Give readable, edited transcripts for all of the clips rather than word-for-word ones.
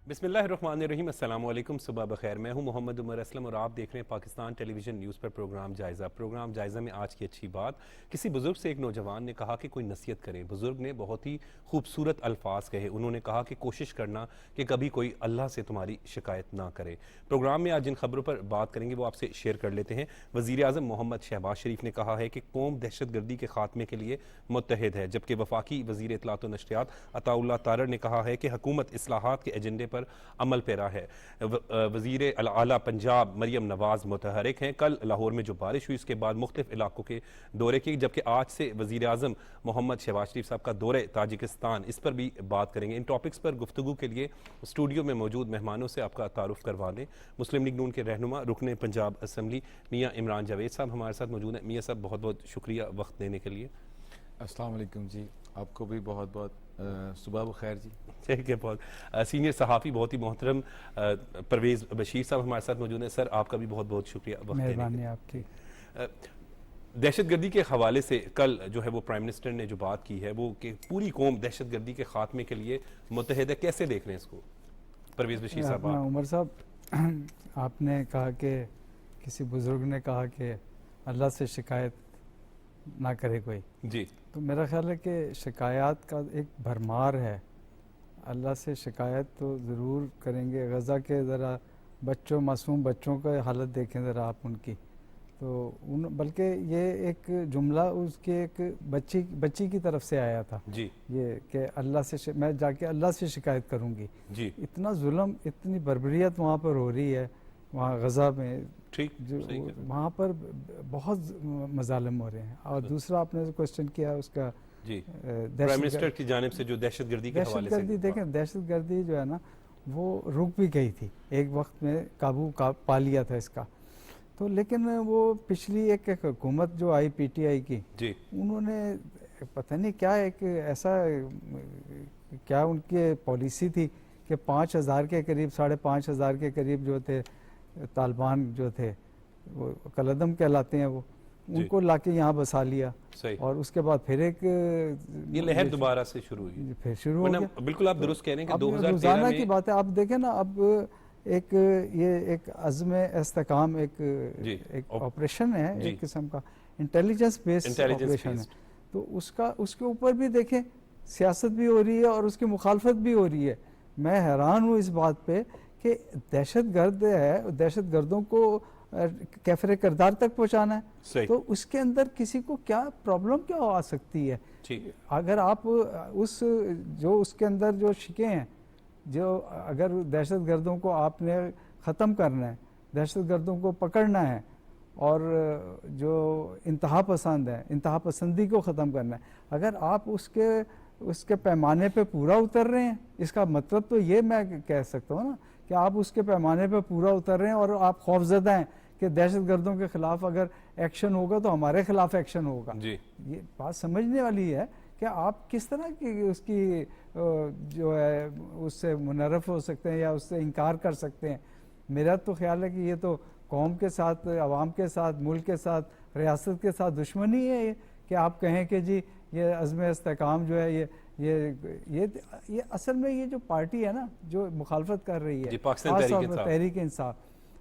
बिस्मिल्लाहिर्रहमानिर्रहीम, अस्सलाम वालेकुम, सुबह बखैर। मैं हूं मोहम्मद उमर असलम और आप देख रहे हैं पाकिस्तान टेलीविज़न न्यूज़ पर प्रोग्राम जायज़ा में आज की अच्छी बात। किसी बुज़ुर्ग से एक नौजवान ने कहा कि कोई नसीहत करें। बुज़ुर्ग ने बहुत ही खूबसूरत अल्फाज कहे। उन्होंने कहा कि कोशिश करना कि कभी कोई अल्लाह से तुम्हारी शिकायत ना करे। प्रोग्राम में आज जिन खबरों पर बात करेंगे वो आपसे शेयर कर लेते हैं। वज़ीर आज़म मोहम्मद शहबाज शरीफ ने कहा है कि कौम दहशत गर्दी के खात्मे के लिए मुत्तहिद है, जबकि वफाकी वज़ीर इत्तलात व नशरियात अताउल्लाह तारर ने कहा है कि हुकूमत इस्लाहात के एजेंडे पर अमल पैरा है। वज़ीर आला पंजाब मरियम नवाज मुतहरिक हैं। कल लाहौर में जो बारिश हुई उसके बाद मुख्तलिफ इलाकों के दौरे किए, जबकि आज से वज़ीर आज़म मोहम्मद शहबाज शरीफ साहब का दौरे ताजिकिस्तान, इस पर भी बात करेंगे। इन टॉपिक्स पर गुफ्तगू के लिए स्टूडियो में मौजूद मेहमानों से आपका तारुफ करवा दें। मुस्लिम लीग नून के रहनुमा रुकने पंजाब असम्बली मियाँ इमरान जावेद साहब हमारे साथ मौजूद हैं। मियाँ साहब बहुत बहुत शुक्रिया वक्त देने के लिए। अस्सलाम वालेकुम जी, आपको भी बहुत बहुत सुबह बखैर जी। ठीक है, बहुत सीनियर सहाफ़ी बहुत ही मोहतरम परवेज़ बशीर साहब हमारे साथ मौजूद हैं। सर आपका भी बहुत बहुत शुक्रिया वक्त देने के लिए। आपकी दहशतगर्दी के हवाले से कल जो है वो प्राइम मिनिस्टर ने जो बात की है वो कि पूरी कौम दहशतगर्दी के खात्मे के लिए मुत्तहिद है। कैसे देख रहे हैं इसको परवेज़ बशीर साहब? उमर साहब, आपने कहा कि किसी बुज़ुर्ग ने कहा कि अल्लाह से शिकायत ना करे कोई जी, तो मेरा ख्याल है कि शिकायत का एक भरमार है। अल्लाह से शिकायत तो ज़रूर करेंगे। गज़ा के ज़रा बच्चों, मासूम बच्चों का हालत देखें ज़रा आप उनकी, तो बल्कि ये एक जुमला उसके एक बच्ची की तरफ से आया था जी, ये कि अल्लाह से मैं जाके अल्लाह से शिकायत करूँगी। जी, इतना जुल्म, इतनी बर्बरियत वहाँ पर हो रही है, वहाँ गज़ा में ठीक, जो सही कह रहे हैं। वहाँ पर बहुत मजालिम हो रहे हैं। और दूसरा आपने जो क्वेश्चन किया उसका जी, प्राइम मिनिस्टर की जानिब से जो दहशतगर्दी के हवाले से दहशतगर्दी, देखें दहशतगर्दी जो है ना वो रुक भी गई थी, एक वक्त में काबू पा लिया था इसका, तो लेकिन वो पिछली एक हुकूमत जो आई पीटीआई की, जी, उन्होंने पता नहीं क्या एक ऐसा क्या उनकी पॉलिसी थी कि 5,000 के करीब, 5,500 के करीब जो थे तालिबान जो थे, वो कलदम कहलाते हैं, वो उनको लाके यहाँ बसा लिया। सही। और उसके बाद फिर एक ये लहर दोबारा से शुरू हुई, फिर शुरू हो गया। बिल्कुल आप दुरुस्त कह रहे हैं कि अब 2013 रोजाना की में बात है। आप देखें ना, अब एक ये एक अज़्म इस्तेकाम एक ऑपरेशन है, एक किस्म का इंटेलिजेंस बेस्ड ऑपरेशन है, तो उसके ऊपर भी देखें सियासत भी हो रही है और उसकी मुखालफत भी हो रही है। मैं हैरान हूँ इस बात पे कि दहशतगर्द है, दहशतगर्दों को कैफरे किरदार तक पहुँचाना है, तो उसके अंदर किसी को क्या प्रॉब्लम क्या आ सकती है? अगर आप उसके अंदर जो शिके हैं, जो अगर दहशतगर्दों को आपने ख़त्म करना है, दहशतगर्दों को पकड़ना है और जो इंतहा पसंद है, इंतहा पसंदी को ख़त्म करना है, अगर आप उसके पैमाने पे पूरा उतर रहे हैं, इसका मतलब तो ये मैं कह सकता हूँ ना कि आप उसके पैमाने पे पूरा उतर रहे हैं और आप खौफजदा हैं कि दहशतगर्दों के खिलाफ अगर एक्शन होगा तो हमारे खिलाफ एक्शन होगा। ये बात समझने वाली है कि आप किस तरह की उसकी जो है उससे मुनरफ हो सकते हैं या उससे इनकार कर सकते हैं। मेरा तो ख्याल है कि ये तो कौम के साथ, अवाम के साथ, मुल्क के साथ, रियासत के साथ दुश्मनी है ये, कि आप कहें कि जी ये अज़्म इस्तेकाम जो है ये असल में ये जो पार्टी है ना जो मुखालफत कर रही है, तहरीक इंसाफ,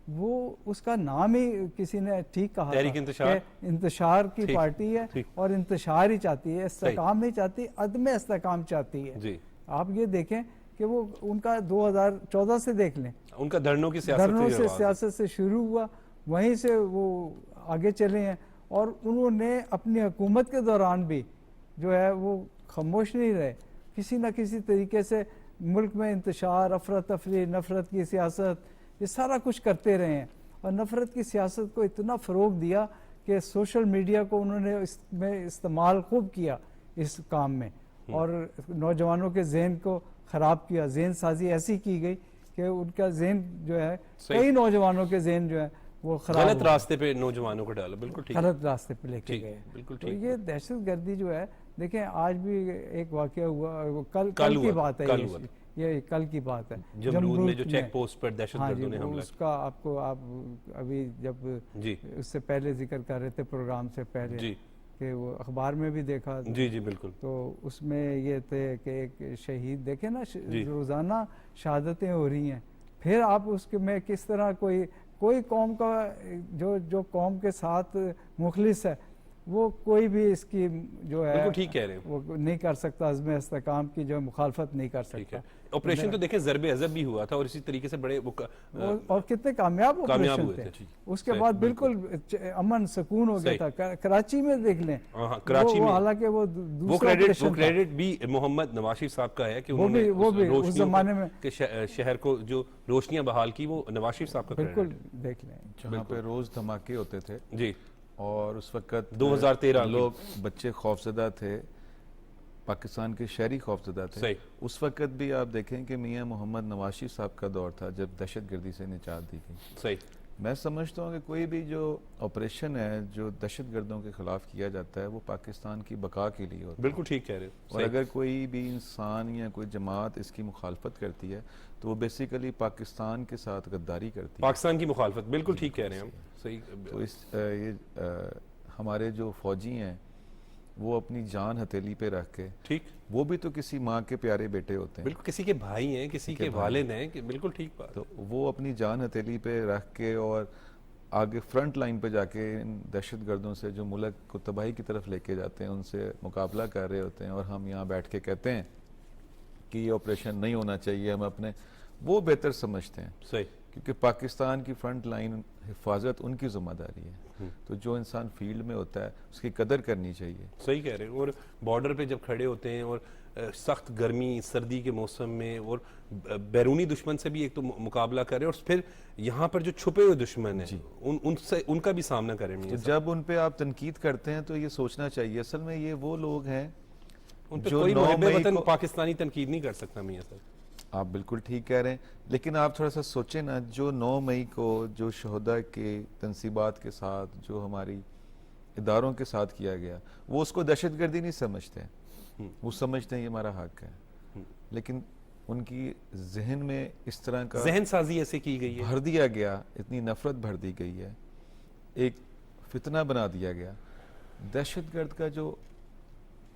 वो उसका नाम ही किसी ने ठीक कहा था कि इंतशार की पार्टी है और इंतशार ही चाहती है, इस्तेकाम नहीं चाहती, अदम इस्तेकाम चाहती है। आप ये देखें कि वो उनका 2014 से देख लें, उनका धरनों से सियासत से शुरू हुआ, वहीं से वो आगे चले हैं और उन्होंने अपनी हुकूमत के दौरान भी जो है वो खामोश नहीं रहे, किसी न किसी तरीके से मुल्क में इंतशार, अफरा तफरी, नफरत की सियासत, ये सारा कुछ करते रहे हैं। और नफरत की सियासत को इतना फ़रोग दिया कि सोशल मीडिया को उन्होंने इसमें इस्तेमाल खूब किया इस काम में, और नौजवानों के जहन को ख़राब किया। जहन साजी ऐसी की गई कि उनका जहन जो है, कई नौजवानों के जहन जो है वो गलत रास्ते पे नौजवानों को डाला, बिल्कुल ठीक, गलत रास्ते पे लेके गए, बिल्कुल ठीक। तो ये दहशतगर्दी जो है, देखें आज भी एक वाकया हुआ, कल की बात है, ये कल की बात है, जमरूद में जो चेक पोस्ट पर दहशतगर्दों ने हमला, उसका आप अभी जब उससे पहले जिक्र कर रहे थे प्रोग्राम से पहले, कि वो अखबार में भी देखा। जी जी बिल्कुल। तो उसमें ये थे कि एक शहीद देखे ना, रोज़ाना शहादतें हो रही हैं, फिर आप उसके में किस तरह कोई कौम का जो कौम के साथ मुखलिस है वो कोई भी इसकी जो है बिल्कुल ठीक कह रहे हैं, वो नहीं कर सकता, अज़्म इस्तेकाम की जो मुखालफत नहीं कर सकता। ऑपरेशन तो देखें ज़रबे अज़ब भी हुआ था और इसी तरीके से बड़े और कितने कामयाब ऑपरेशन थे। उसके बाद बिल्कुल अमन सुकून हो गया था। कराची में देख लें, कराची में हालांकि वो क्रेडिट भी मोहम्मद नवाज शरीफ साहब का है कि उन्होंने वो भी उस जमाने में के शहर को जो रोशनियां बहाल की, वो नवाज शरीफ साहब का बिल्कुल देख लें। जहाँ पे रोज धमाके होते थे जी, और उस वक्त 2013 लोग बच्चे खौफजदा थे, पाकिस्तान के शहरी खौफजदा थे। उस वक्त भी आप देखें कि मियां मोहम्मद नवाज शरीफ साहब का दौर था जब दहशतगर्दी से निजात दी गई। सही। मैं समझता हूँ कि कोई भी जो ऑपरेशन है जो दहशतगर्दों के खिलाफ किया जाता है वो पाकिस्तान की बका के लिए होता है। बिल्कुल ठीक कह रहे हो। और अगर कोई भी इंसान या कोई जमात इसकी मुखालफत करती है तो वो बेसिकली पाकिस्तान के साथ गद्दारी करती है, पाकिस्तान की मुखालफत। बिल्कुल ठीक कह रहे हैं हम। सही। तो हमारे जो फौजी हैं वो अपनी जान हथेली पे रख के, ठीक, वो भी तो किसी माँ के प्यारे बेटे होते हैं, बिल्कुल किसी के भाई हैं, किसी के वालिद हैं, कि बिल्कुल ठीक बात। तो वो अपनी जान हथेली पे रख के और आगे फ्रंट लाइन पे जाके इन दहशतगर्दों से जो मुल्क को तबाही की तरफ लेके जाते हैं उनसे मुकाबला कर रहे होते हैं। और हम यहाँ बैठ के कहते हैं कि ये ऑपरेशन नहीं होना चाहिए, हम अपने वो बेहतर समझते हैं। सही। क्योंकि पाकिस्तान की फ्रंट लाइन हिफाजत उनकी जिम्मेदारी है, तो जो इंसान फील्ड में होता है उसकी कदर करनी चाहिए। सही कह रहे हैं। और बॉर्डर पे जब खड़े होते हैं और सख्त गर्मी सर्दी के मौसम में और बैरूनी दुश्मन से भी एक तो मुकाबला करें और फिर यहाँ पर जो छुपे हुए दुश्मन हैं उनसे उनका भी सामना करें। तो जब उन पे आप तनकीद करते हैं तो ये सोचना चाहिए असल में ये वो लोग हैं उन पे कोई मुहब्बे वतन पाकिस्तानी तनकीद नहीं कर सकता। मियां सर आप बिल्कुल ठीक कह रहे हैं, लेकिन आप थोड़ा सा सोचें ना, जो 9 मई को जो शहदा के तनसीबात के साथ जो हमारी इदारों के साथ किया गया, वो उसको दहशतगर्दी नहीं समझते, वो समझते हैं ये हमारा हक है। लेकिन उनकी जहन में इस तरह का जहन साजी ऐसे की गई है, भर दिया गया, इतनी नफरत भर दी गई है, एक फितना बना दिया गया। दहशतगर्द का जो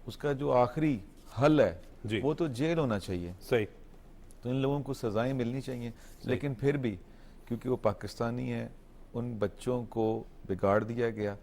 उसका जो आखिरी हल है वो तो जेल होना चाहिए। सही। तो इन लोगों को सजाएं मिलनी चाहिए, लेकिन फिर भी क्योंकि वो पाकिस्तानी है उन बच्चों को बिगाड़ दिया गया,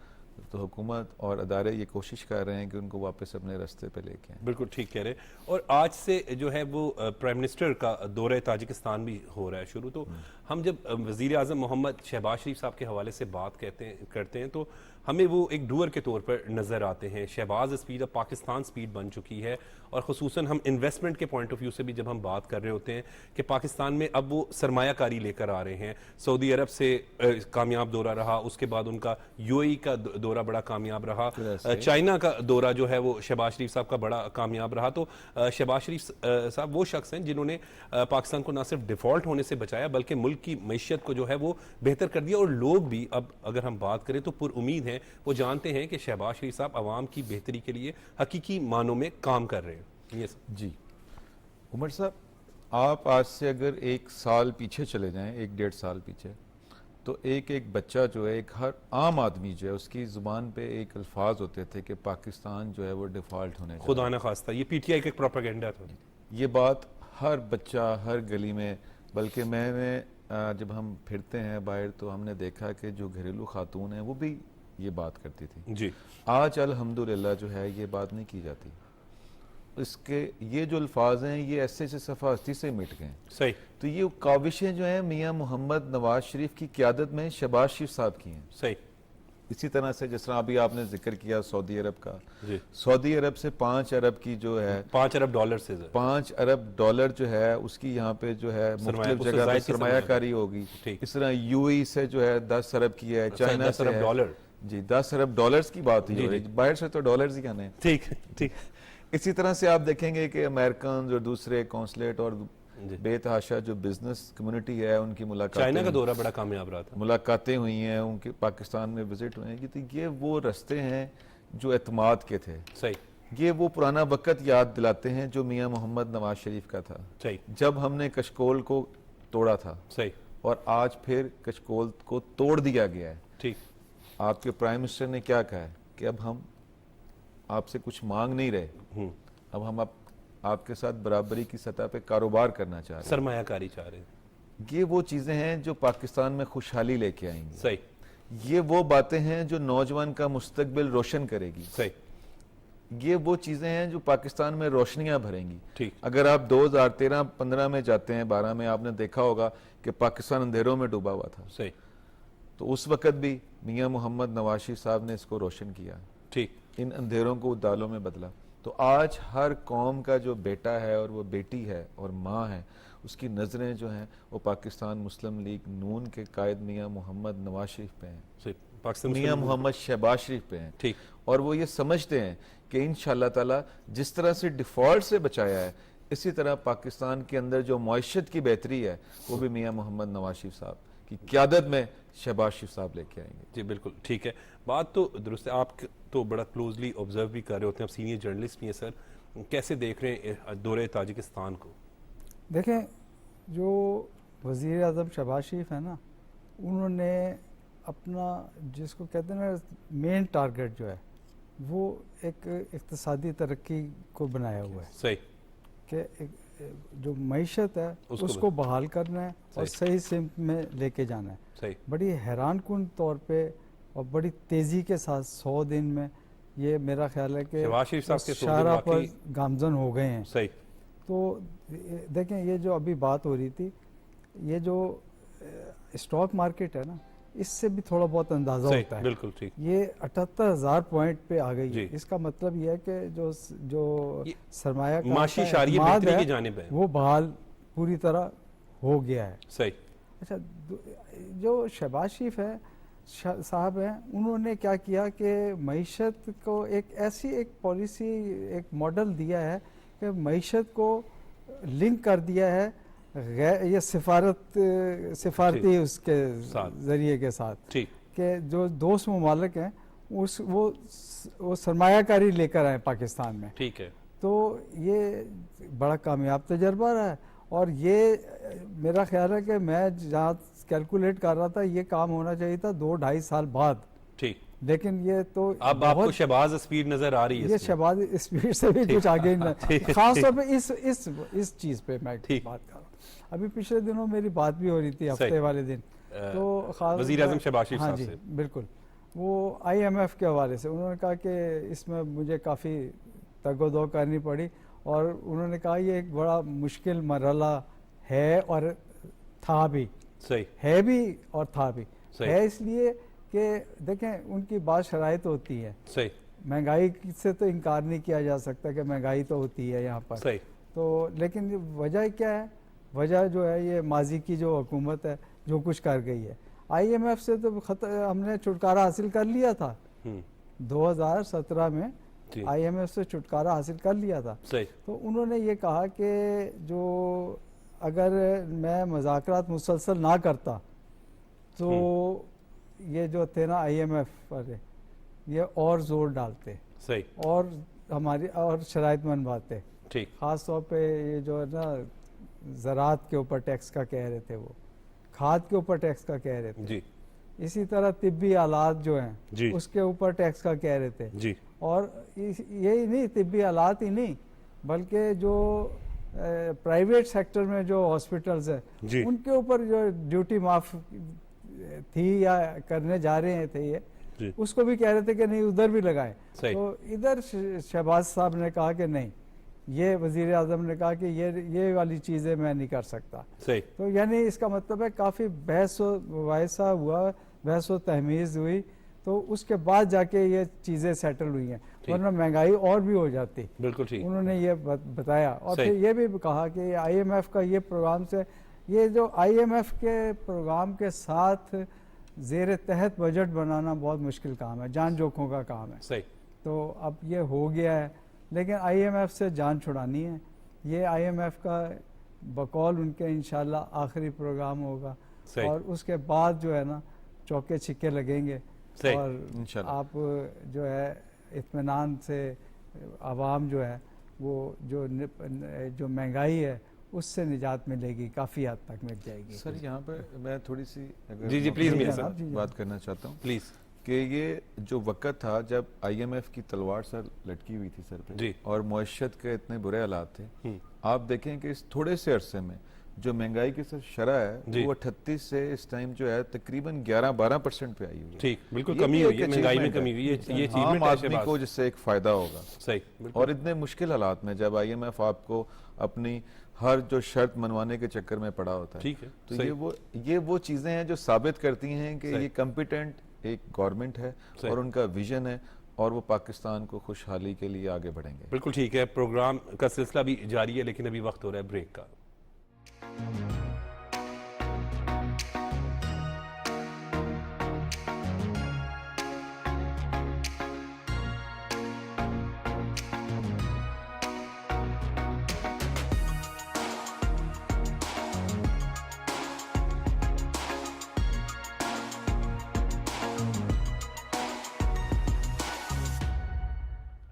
तो हुकूमत और अदारे ये कोशिश कर रहे हैं कि उनको वापस अपने रास्ते पे लेके आएं। बिल्कुल ठीक कह रहे हैं। और आज से जो है वो प्राइम मिनिस्टर का दौरे ताजिकिस्तान भी हो रहा है शुरू। तो हम जब वज़ीर आज़म मोहम्मद शहबाज शरीफ साहब के हवाले से बात करते हैं तो हमें वो एक डूअर के तौर पर नज़र आते हैं। शहबाज स्पीड अब पाकिस्तान स्पीड बन चुकी है और ख़ुसूसन हम इन्वेस्टमेंट के पॉइंट ऑफ व्यू से भी जब हम बात कर रहे होते हैं कि पाकिस्तान में अब वो सरमायाकारी लेकर आ रहे हैं। सऊदी अरब से कामयाब दौरा रहा, उसके बाद उनका यूएई का दौरा बड़ा कामयाब रहा, चाइना का दौरा जो है वो शहबाज शरीफ साहब का बड़ा कामयाब रहा। तो शहबाज शरीफ साहब वो शख्स हैं जिन्होंने पाकिस्तान को ना सिर्फ डिफ़ॉल्ट होने से बचाया बल्कि मुल्क की मैशियत को जो है वो बेहतर कर दिया। और लोग भी अब अगर हम बात करें तो पुरुमीद हैं, वो जानते हैं कि शहबाज शरीफ साहब आवाम की बेहतरी के लिए हकीकी मानों में काम कर रहे हैं। ये जी उमर साहब, आप आज से अगर 1 साल पीछे चले जाएं, 1-1.5 साल पीछे, तो एक बच्चा जो है, एक हर आम आदमी जो है, उसकी ज़ुबान पे एक अल्फाज होते थे कि पाकिस्तान जो है वो डिफ़ॉल्ट होने, खुदा न खास्ता, ये पीटीआई का एक प्रोपेगेंडा था। ये बात हर बच्चा हर गली में, बल्कि मैंने जब हम फिरते हैं बाहर तो हमने देखा कि जो घरेलू खातून हैं वो भी ये बात करती थी जी। आज अल्हम्दुलिल्लाह जो है ये बात नहीं की जाती। इसके ये जो अल्फाज हैं ये ऐसे से सफ़ा हस्ती से मिट गए। सही। तो ये काविशें जो हैं मियां मोहम्मद नवाज शरीफ की क़यादत में शहबाज शरीफ साहब की हैं। सही। इसी तरह से जिस तरह अभी आपने जिक्र किया सऊदी अरब का, सऊदी अरब से 5 अरब की जो है 5 अरब डॉलर से 5 अरब डॉलर जो है उसकी यहाँ पे जो है मुख्तलिफ जगह पे सरमायाकारी होगी। इस तरह यूएई से जो है 10 अरब की है, चाइना से डॉलर, जी 10 अरब डॉलर्स की बात ही हो रही है, बाहर से तो डॉलर्स ही कहने हैं। ठीक ठीक। इसी तरह से आप देखेंगे कि अमेरिकन और दूसरे कौंसलेट और बेतहाशा जो बिजनेस कम्युनिटी है उनकी मुलाकातें, चाइना का दौरा बड़ा कामयाब रहा था, मुलाकातें हुई हैं, उनके पाकिस्तान में विजिट हुए हैं। तो ये वो रास्ते हैं जो एतमाद के थे। सही। ये वो पुराना वक़्त याद दिलाते हैं जो मियां मोहम्मद नवाज शरीफ का था। सही। जब हमने कशकोल को तोड़ा था। सही। और आज फिर कशकोल को तोड़ दिया गया है। ठीक। आपके प्राइम मिनिस्टर ने क्या कहा है कि अब हम आपसे कुछ मांग नहीं रहे, अब हम आपके साथ बराबरी की सतह पे कारोबार करना चाह रहे हैं, सरमायाकारी चाह रहे हैं। ये वो चीजें हैं जो पाकिस्तान में खुशहाली लेके आएंगी। सही। ये वो बातें हैं जो नौजवान का मुस्तकबिल रोशन करेगी। सही। ये वो चीजें हैं जो पाकिस्तान में रोशनियां भरेंगी। ठीक। अगर आप 2013-15 में जाते हैं, 12 में, आपने देखा होगा कि पाकिस्तान अंधेरों में डूबा हुआ था। सही। तो उस वक्त भी मियां मोहम्मद नवाज शरीफ साहब ने इसको रोशन किया। ठीक। इन अंधेरों को उजालों में बदला। तो आज हर कौम का जो बेटा है और वो बेटी है और माँ है, उसकी नज़रें जो हैं वो पाकिस्तान मुस्लिम लीग नून के कायद मियां मोहम्मद नवाज शरीफ पे हैं, मियां मोहम्मद शहबाज शरीफ पे हैं। ठीक। और वो ये समझते हैं कि इंशाअल्लाह ताला जिस तरह से डिफ़ॉल्ट से बचाया है, इसी तरह पाकिस्तान के अंदर जो मईशत की बेहतरी है वो भी मियां मोहम्मद नवाज शरीफ साहब की क़यादत में शहबाज शरीफ साहब लेके आएंगे। जी बिल्कुल ठीक है, बात तो दुरुस्त है। आप तो बड़ा क्लोजली ऑब्जर्व भी कर रहे होते हैं, आप सीनियर जर्नलिस्ट भी हैं सर, कैसे देख रहे हैं दौरे ताजिकिस्तान को? देखें, जो वज़ीर आज़म शहबाज शरीफ है ना, उन्होंने अपना जिसको कहते हैं ना मेन टारगेट जो है वो एक इक़्तिसादी तरक्की को बनाया हुआ है। सही। कि जो मईशत है उसको बहाल करना है और सही सिमत में लेके जाना है। सही। बड़ी हैरान कुन तौर पे और बड़ी तेज़ी के साथ 100 दिन में ये मेरा ख्याल है कि शारा पर गामजन हो गए हैं। सही। तो देखें, ये जो अभी बात हो रही थी, ये जो स्टॉक मार्केट है ना, इससे भी थोड़ा बहुत अंदाजा होता है। बिल्कुल ठीक। ये 78,000 पॉइंट पे आ गई है। इसका मतलब ये है कि जो सरमाया है वो बहाल पूरी तरह हो गया है। सही। अच्छा, जो शहबाज शरीफ है साहब हैं, उन्होंने क्या किया कि मईशत को एक पॉलिसी, एक मॉडल दिया है कि मईशत को लिंक कर दिया है ये सिफारती उसके जरिए के साथ कि जो दोस्त ममालिक हैं वो सरमायाकारी लेकर आए पाकिस्तान में। ठीक है। तो ये बड़ा कामयाब तजर्बा रहा है और ये मेरा ख्याल है कि मैं जहाँ कैलकुलेट कर रहा था ये काम होना चाहिए था 2-2.5 साल बाद। ठीक। लेकिन ये तो अब आपको शहबाज स्पीड नजर आ रही है। ये शहबाज स्पीड से भी कुछ आगे खास तौर पे इस चीज पे मैं बात कर रहा हूँ। अभी पिछले दिनों मेरी बात भी हो रही थी हफ्ते वाले दिन, तो वज़ीर आज़म शहबाज शरीफ साहब से बिल्कुल वो IMF के हवाले से उन्होंने कहा कि इसमें मुझे काफ़ी तगोदो करनी पड़ी और उन्होंने कहा ये एक बड़ा मुश्किल मरहला है और था भी। सही है भी और था भी। है इसलिए कि देखें, उनकी बात शराइत होती है। सही। महंगाई से तो इनकार नहीं किया जा सकता कि महंगाई तो होती है यहाँ पर। सही। तो लेकिन वजह क्या है? वजह जो है ये माजी की जो हुकूमत है जो कुछ कर गई है। IMF से तो हमने छुटकारा हासिल कर लिया था 2017 में, IMF से छुटकारा हासिल कर लिया था। सही। तो उन्होंने ये कहा कि जो अगर मैं मुज़ाकरात मुसलसल ना करता तो ये जो थे ना IMF वाले, ये और जोर डालते। सही। और हमारी और शराइत मनवाते। ठीक। ख़ास तौर पे ये जो है ना ज़राअत के ऊपर टैक्स का कह रहे थे, वो खाद के ऊपर टैक्स का कह रहे थे जी। इसी तरह तिब्बी आलात जो हैं उसके ऊपर टैक्स का कह रहे थे जी। और यही नहीं, तिब्बी आलात ही नहीं बल्कि जो प्राइवेट सेक्टर में जो हॉस्पिटल्स हैं उनके ऊपर जो ड्यूटी माफ थी या करने जा रहे थे ये, उसको भी कह रहे थे कि नहीं उधर भी लगाएं। तो इधर शहबाज साहब ने कहा कि नहीं, ये वज़ीर आज़म ने कहा कि ये वाली चीज़ें मैं नहीं कर सकता। सही। तो यानी इसका मतलब है काफ़ी बहस मुबाहिसा हुआ, बहस व तहमीज़ हुई, तो उसके बाद जाके ये चीज़ें सेटल हुई हैं, वरना महंगाई और भी हो जाती। बिल्कुल ठीक। उन्होंने ये बताया और फिर ये भी कहा कि IMF का ये प्रोग्राम से, ये जो IMF के प्रोग्राम के साथ ज़ेर तहत बजट बनाना बहुत मुश्किल काम है, जान जोखों का काम है। सही। तो अब ये हो गया है, लेकिन IMF से जान छुड़ानी है। ये IMF का बकौल उनके इंशाल्लाह आखिरी प्रोग्राम होगा और उसके बाद जो है ना चौके छिक्के लगेंगे और आप जो है इत्मीनान से आवाम जो है वो जो महंगाई है उससे निजात मिलेगी, काफ़ी हद तक मिल जाएगी। सर यहाँ पर मैं थोड़ी सी जी प्लीज़ बात करना चाहता हूँ प्लीज़ कि ये जो वक्त था जब IMF की तलवार सर लटकी हुई थी सर पे और मुआशरत के इतने बुरे हालात थे, आप देखें कि इस थोड़े से अरसे में जो महंगाई की सर शरह है वो 38 से इस टाइम जो है तकरीबन 11-12% पे आई हुई है। ठीक, बिल्कुल कमी हुई है, महंगाई में कमी हुई है, ये आम आदमी को जिससे एक फायदा होगा। सही। और इतने मुश्किल हालात में जब IMF आपको अपनी हर जो शर्त मनवाने के चक्कर में पड़ा होता है, ठीक है, तो ये वो चीजें हैं जो साबित करती हैं कि ये कॉम्पिटेंट एक गवर्नमेंट है और उनका विजन है और वो पाकिस्तान को खुशहाली के लिए आगे बढ़ेंगे। बिल्कुल ठीक है। प्रोग्राम का सिलसिला भी जारी है, लेकिन अभी वक्त हो रहा है ब्रेक का।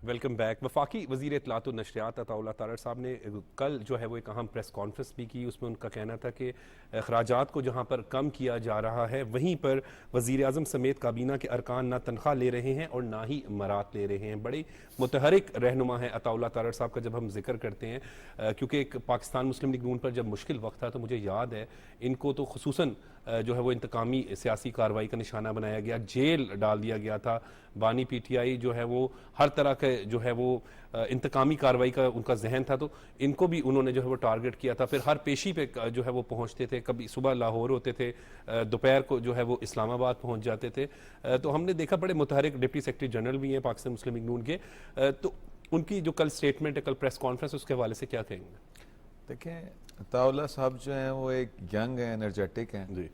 Welcome back. वफाकी वज़ीर इत्तलात व नशरियात अताउल्लाह तारड़ साहब ने कल जो है वो एक अहम प्रेस कॉन्फ्रेंस भी की। उसमें उनका कहना था कि अखराजात को जहाँ पर कम किया जा रहा है वहीं पर वज़ीर आज़म समेत काबीना के अरकान ना तनख्वाह ले रहे हैं और ना ही मरात ले रहे हैं। बड़े मुतहरिक रहनुमा है अताउल्लाह तारड़ साहब का जब हम जिक्र करते हैं, क्योंकि एक पाकिस्तान मुस्लिम लीग नून पर जब मुश्किल वक्त था तो मुझे याद है इनको तो खुसूसन जो है वो इंतकामी सियासी कार्रवाई का निशाना बनाया गया, जेल डाल दिया गया था। बानी PTI जो है वो हर तरह के जो है वो इंतकामी कार्रवाई का उनका जहन था, तो इनको भी उन्होंने जो है वो टारगेट किया था। फिर हर पेशी पे जो है वो पहुंचते थे, कभी सुबह लाहौर होते थे, दोपहर को जो है वो इस्लामाबाद पहुंच जाते थे। तो हमने देखा बड़े मुतहरिक डिप्टी सेक्रेटरी जनरल भी हैं पाकिस्तान मुस्लिम लीग नून के, तो उनकी जो कल स्टेटमेंट है, कल प्रेस कॉन्फ्रेंस, उसके हवाले से क्या कहेंगे? देखें, अताउल्लाह साहब जो हैं वो एक यंग है, एनर्जेटिक हैं जी,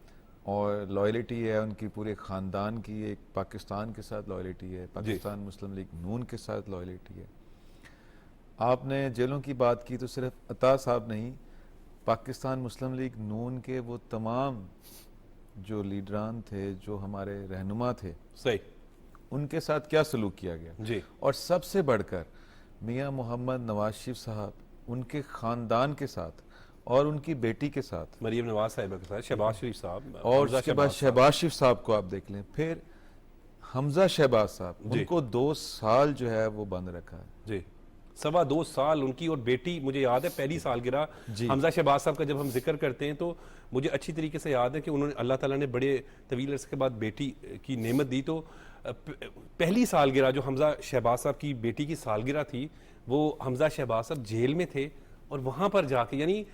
और लॉयल्टी है उनकी पूरे ख़ानदान की, एक पाकिस्तान के साथ लॉयल्टी है, पाकिस्तान मुस्लिम लीग नून के साथ लॉयल्टी है। आपने जेलों की बात की तो सिर्फ अता साहब नहीं, पाकिस्तान मुस्लिम लीग नून के वो तमाम जो लीडरान थे, जो हमारे रहनुमा थे, सही, उनके साथ क्या सलूक किया गया जी। और सबसे बढ़कर मियाँ मोहम्मद नवाज शरीफ साहब, उनके ख़ानदान के साथ और उनकी बेटी के साथ, मरीम नवाज साहिबा के साथ, शहबाज शरीफ साहब, और उसके बाद शहबाज शरीफ साहब को आप देख लें, फिर हमजा शहबाज साहब, उनको 2 साल जो है वो बंद रखा है जी, 2.25 साल उनकी। और बेटी, मुझे याद है पहली सालगिरह हमजा शहबाज साहब का जब हम जिक्र करते हैं तो मुझे अच्छी तरीके से याद है कि उन्होंने, अल्लाह ताला ने बड़े तवील अरसे के बाद बेटी की नेमत दी, तो पहली सालगिरह जो हमजा शहबाज साहब की बेटी की सालगिरह थी, वो हमजा शहबाज साहब जेल में थे और वहां पर जाके, यानी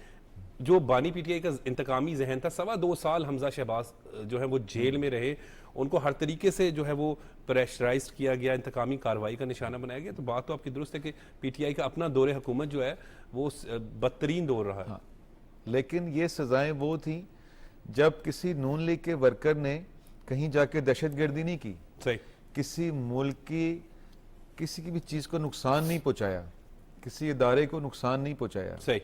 जो बानी PTI का इंतकामी जहन था, 2.25 साल हमजा शहबाज जो है वो जेल में रहे, उनको हर तरीके से जो है वो प्रेशराइज किया गया, इंतकामी कार्रवाई का निशाना बनाया गया। तो बात तो आपकी दुरुस्त है कि PTI का अपना दौरे हुकूमत जो है वो बदतरीन दौर रहा है। हाँ, लेकिन ये सजाएं वो थी जब किसी नून लीग के वर्कर ने कहीं जाके दहशतगर्दी नहीं की, सही, किसी मुल्क की किसी की भी चीज को नुकसान नहीं पहुंचाया, किसी इदारे को नुकसान नहीं पहुंचाया, सही,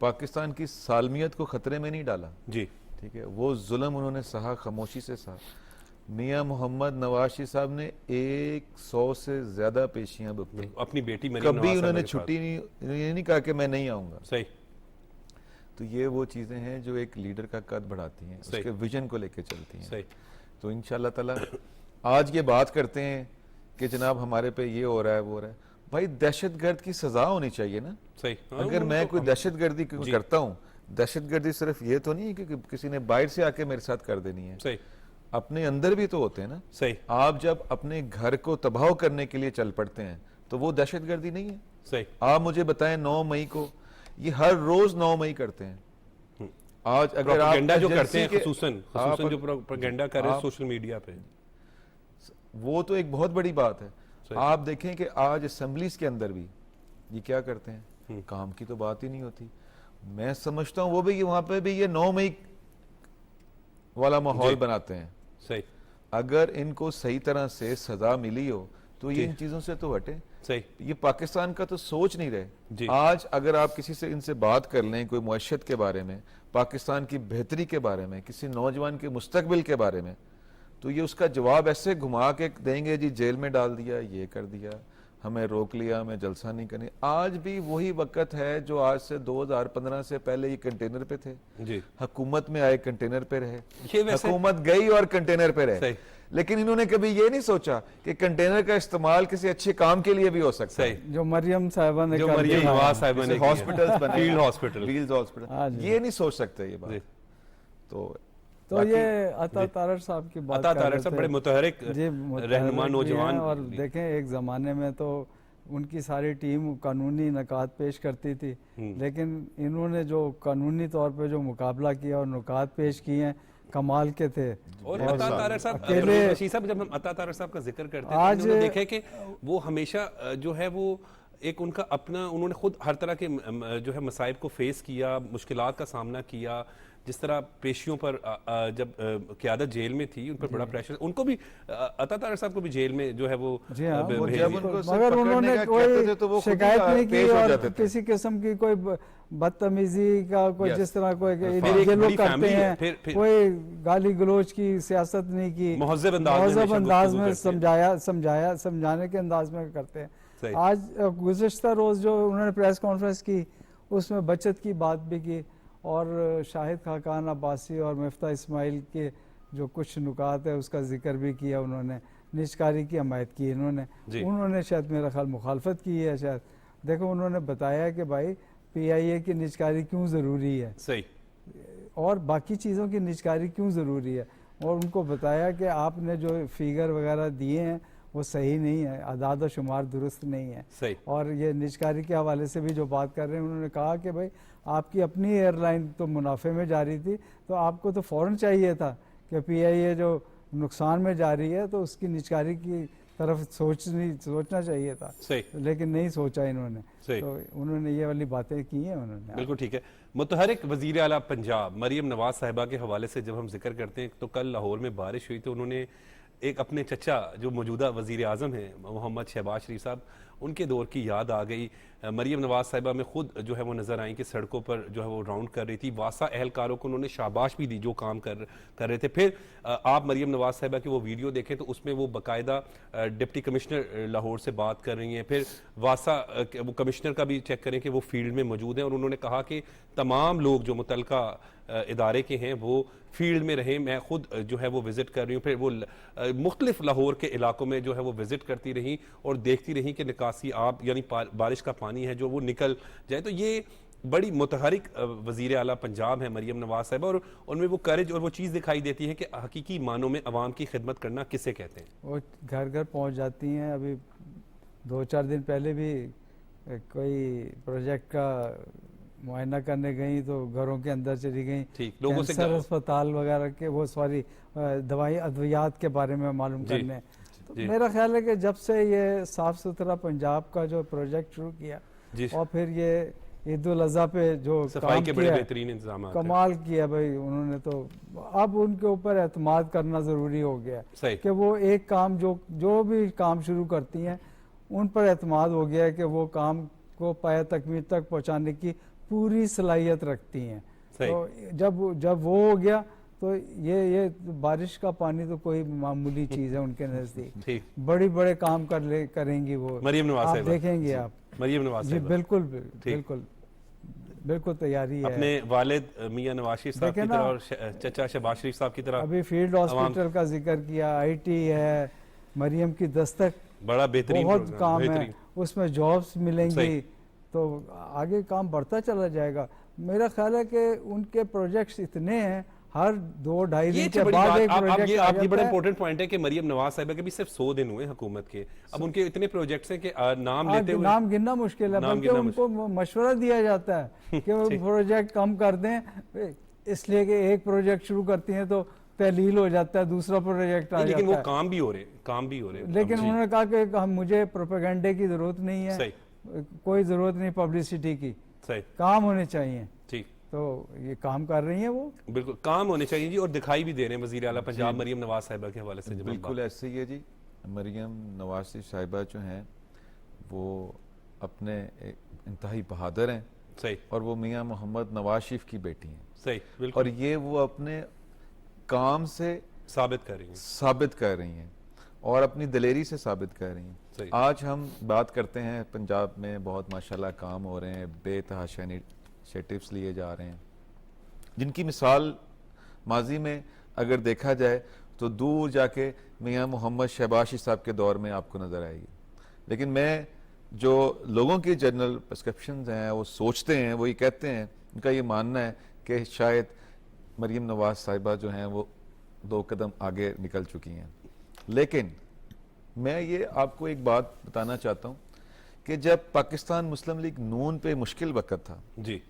पाकिस्तान की सालमियत को खतरे में नहीं डाला जी, ठीक है, वो जुल्म उन्होंने सहा, खामोशी से सहा। मियाँ मोहम्मद नवाज शरीफ साहब ने 100 से ज्यादा पेशियां बुकती, अपनी बेटी कभी उन्होंने छुट्टी नहीं कहा कि मैं नहीं आऊंगा। सही। तो ये वो चीजें हैं जो एक लीडर का कद बढ़ाती हैं, उसके विजन को लेकर चलती हैं। सही। तो इंशाल्लाह ताला आज ये बात करते हैं कि जनाब हमारे पे ये हो रहा है, वो हो रहा है, भाई दहशतगर्द की सजा होनी चाहिए ना। सही। अगर मैं कोई दहशतगर्दी करता हूँ, दहशतगर्दी सिर्फ ये तो नहीं है कि किसी ने बाहर से आके मेरे साथ कर देनी है, सही, अपने अंदर भी तो होते हैं ना। सही। आप जब अपने घर को तबाह करने के लिए चल पड़ते हैं तो वो दहशतगर्दी नहीं है। सही। आप मुझे बताएं 9 मई को, ये हर रोज 9 मई करते हैं। आज अगर आप जो करते हैं, खुसूसन जो प्रोपेगेंडा कर रहे हैं सोशल मीडिया पे, वो तो एक बहुत बड़ी बात है। आप देखें कि आज असेंबलीज के अंदर भी ये क्या करते हैं, काम की तो बात ही नहीं होती। मैं समझता हूं वो भी वहां पे भी ये 9 मई वाला माहौल बनाते हैं। सही। अगर इनको सही तरह से सजा मिली हो तो ये इन चीजों से तो हटे। सही। ये पाकिस्तान का तो सोच नहीं रहे। आज अगर आप किसी से इनसे बात कर लें, कोई मुआशरत के बारे में, पाकिस्तान की बेहतरी के बारे में, किसी नौजवान के मुस्तकबिल के बारे में, तो ये उसका जवाब ऐसे घुमा के देंगे, जी जेल में डाल दिया, ये कर दिया, हमें रोक लिया, हमें जलसा नहीं करनी। आज भी वही वक्त है जो आज से 2015 से पहले ये कंटेनर पे थे जी। हुकूमत में आए कंटेनर पे रहे, हुकूमत गई और कंटेनर पे रहे। लेकिन इन्होंने कभी ये नहीं सोचा कि कंटेनर का इस्तेमाल किसी अच्छे काम के लिए भी हो सकता है। जो मरियम साहिबा ने, जो मरियम नवाज साहिबा ने हॉस्पिटल्स बने, फील्ड हॉस्पिटल, फील्ड हॉस्पिटल, ये नहीं सोच सकते ये बात। तो ये अता तारड़ साहब की बात, अता तारड़ साहब बड़े मुतहरिक रहनुमा नौजवान, और देखें एक ज़माने में तो उनकी सारी टीम कानूनी नकात पेश करती थी, लेकिन इन्होंने जो कानूनी तौर पे जो मुकाबला किया और नुकात पेश किए हैं कमाल के थे। और अता तारड़ साहब, जब हम अता तारड़ साहब का जिक्र करते हैं, आज देखे कि वो हमेशा जो है वो एक उनका अपना, उन्होंने खुद हर तरह के जो है मसाइब को फेस किया, मुश्किलात का सामना किया। जिस तरह पेशियों पर जब क़यादत जेल में थी, उन पर बड़ा प्रेशर, उनको भी अता तारड़ साहब को भी जेल में जो है वो मगर उन्होंने कोई शिकायत नहीं की और किसी किस्म की कोई बदतमीजी का कोई जिस तरह कोई ये लोग करते हैं, कोई गाली गलोच की सियासत नहीं की, महज़ब अंदाज में समझाने के अंदाज में करते हैं। आज गुज़िश्ता रोज़ जो उन्होंने प्रेस कॉन्फ्रेंस की उसमें बचत की बात भी की और शाहिद खाकान अब्बासी और मिफ्ता इस्माइल के जो कुछ नुकात है उसका जिक्र भी किया। उन्होंने निजकारी की हमायत की, उन्होंने शायद मेरा ख्याल मुखालफत की है शायद। देखो उन्होंने बताया कि भाई PIA की निजकारी क्यों ज़रूरी है, सही, और बाकी चीज़ों की निजकारी क्यों ज़रूरी है, और उनको बताया कि आपने जो फिगर वगैरह दिए हैं वो सही नहीं है, आदाद और शुमार दुरुस्त नहीं है, सही। और ये निजकारी के हवाले से भी जो बात कर रहे हैं, उन्होंने कहा कि भाई आपकी अपनी एयरलाइन तो मुनाफे में जा रही थी, तो आपको तो फ़ौरन चाहिए था कि PIA जो नुकसान में जा रही है तो उसकी निजकारी की तरफ सोचना चाहिए था, सही, लेकिन नहीं सोचा इन्होंने, तो उन्होंने ये वाली बातें की हैं उन्होंने। बिल्कुल ठीक है। मुतहरिक वज़ीर आला पंजाब मरियम नवाज साहिबा के हवाले से जब हम जिक्र करते हैं तो कल लाहौर में बारिश हुई तो उन्होंने एक अपने चचा जो मौजूदा वज़ीर आज़म हैं मोहम्मद शहबाज शरीफ साहब, उनके दौर की याद आ गई। मरियम नवाज साहिबा में खुद जो है वो नज़र आई कि सड़कों पर जो है वो राउंड कर रही थी। वासा अहलकारों को उन्होंने शाबाश भी दी जो काम कर रहे थे। फिर आप मरियम नवाज साहिबा की वो वीडियो देखें तो उसमें वो बाकायदा डिप्टी कमिश्नर लाहौर से बात कर रही हैं। फिर वासा वो कमिश्नर का भी चेक करें कि वो फील्ड में मौजूद हैं और उन्होंने कहा कि तमाम लोग जो मुतलका इदारे के हैं वो फील्ड में रहें। मैं खुद जो है वो विज़िट कर रही हूँ। फिर वो मुख्तलिफ लाहौर के इलाकों में जो है वो विज़िट करती रही और देखती रही कि निकासी आब यानी बारिश का पानी है जो वो निकल जाए। तो ये बड़ी मुतहरिक वज़ीर आला पंजाब है मरियम नवाज साहिबा, और उनमें वो करेज और वो चीज़ दिखाई देती है कि हकीकी मानों में अवाम की खिदमत करना किसे कहते हैं। वो घर घर पहुँच जाती हैं। अभी 2-4 दिन पहले भी कोई प्रोजेक्ट का मुआयना करने गई तो घरों के अंदर चली गई, लोगों से अस्पताल वगैरह के वो सारी दवाई अद्वियात के बारे में मालूम करने। तो मेरा ख्याल है कि जब से ये साफ सुथरा पंजाब का जो प्रोजेक्ट शुरू किया और फिर ये ईद उल अज़हा पे जो सफाई के बड़े बेहतरीन इंतजाम कमाल किया भाई उन्होंने, तो अब उनके ऊपर एतमाद करना ज़रूरी हो गया कि वो एक काम जो भी काम शुरू करती हैं उन पर एतमाद हो गया है कि वो काम को पाया तकमील तक पहुँचाने की पूरी सलाहियत रखती हैं। तो जब वो हो गया तो ये बारिश का पानी तो कोई मामूली चीज़ है उनके नज़दीक। बड़े काम करेंगी वो मरियम नवाज आप देखेंगे आप मरियम नवाज जी बिल्कुल तैयारी है। अपने वालिद मियां नवाज शरीफ साहब की तरह और चचा शहबाज शरीफ साहब की तरह। अभी फील्ड हॉस्पिटल का जिक्र किया, IT है, मरियम की दस्तक बड़ा बेहतरीन बहुत काम है, उसमें जॉब्स मिलेंगी तो आगे काम बढ़ता चला जाएगा। मेरा ख्याल है कि उनके प्रोजेक्ट्स इतने हैं, हर 2-2.5 दिन के बाद एक प्रोजेक्ट आप ये बड़ा इंपॉर्टेंट पॉइंट है कि मरियम नवाज साहिबा के भी सिर्फ 100 दिन हुए हुकूमत के, अब उनके इतने प्रोजेक्ट्स हैं कि नाम लेते हुए नाम गिनना मुश्किल है, बल्कि उनको मशवरा दिया जाता है कि वो प्रोजेक्ट कम कर दें, इसलिए कि एक प्रोजेक्ट शुरू करती हैं तो तहलील हो जाता है, दूसरा प्रोजेक्ट आ जाता है। लेकिन वो काम भी हो रहे लेकिन उन्होंने कहा कि मुझे प्रोपेगेंडे की जरूरत नहीं है, कोई जरूरत नहीं पब्लिसिटी की, काम होने चाहिए। ठीक, तो ये काम कर रही हैं, वो बिल्कुल काम होने चाहिए जी, और दिखाई भी दे रहे हैं वज़ीर आला पंजाब मरियम नवाज साहिबा के हवाले से। बिल्कुल ऐसे ही है जी। मरियम नवाज साहिबा जो हैं वो अपने इंतहाई बहादुर हैं, सही, और वो मियाँ मोहम्मद नवाज शरीफ की बेटी हैं, सही, बिल्कुल, और ये वो अपने काम से साबित कर रही हैं और अपनी दिलेरी से साबित कर रही हैं। आज हम बात करते हैं पंजाब में बहुत माशाल्लाह काम हो रहे हैं, बेतहाशा इनिशिएटिव्स लिए जा रहे हैं, जिनकी मिसाल माजी में अगर देखा जाए तो दूर जाके मियां मोहम्मद शहबाशी साहब के दौर में आपको नजर आएगी। लेकिन मैं जो लोगों की जनरल परसेप्शंस हैं, वो सोचते हैं, वो ये कहते हैं, उनका ये मानना है कि शायद मरीम नवाज साहिबा जो हैं वो 2 कदम आगे निकल चुकी हैं। लेकिन मैं ये आपको एक बात बताना चाहता हूँ कि जब पाकिस्तान मुस्लिम लीग नून पे मुश्किल वक्त था जी,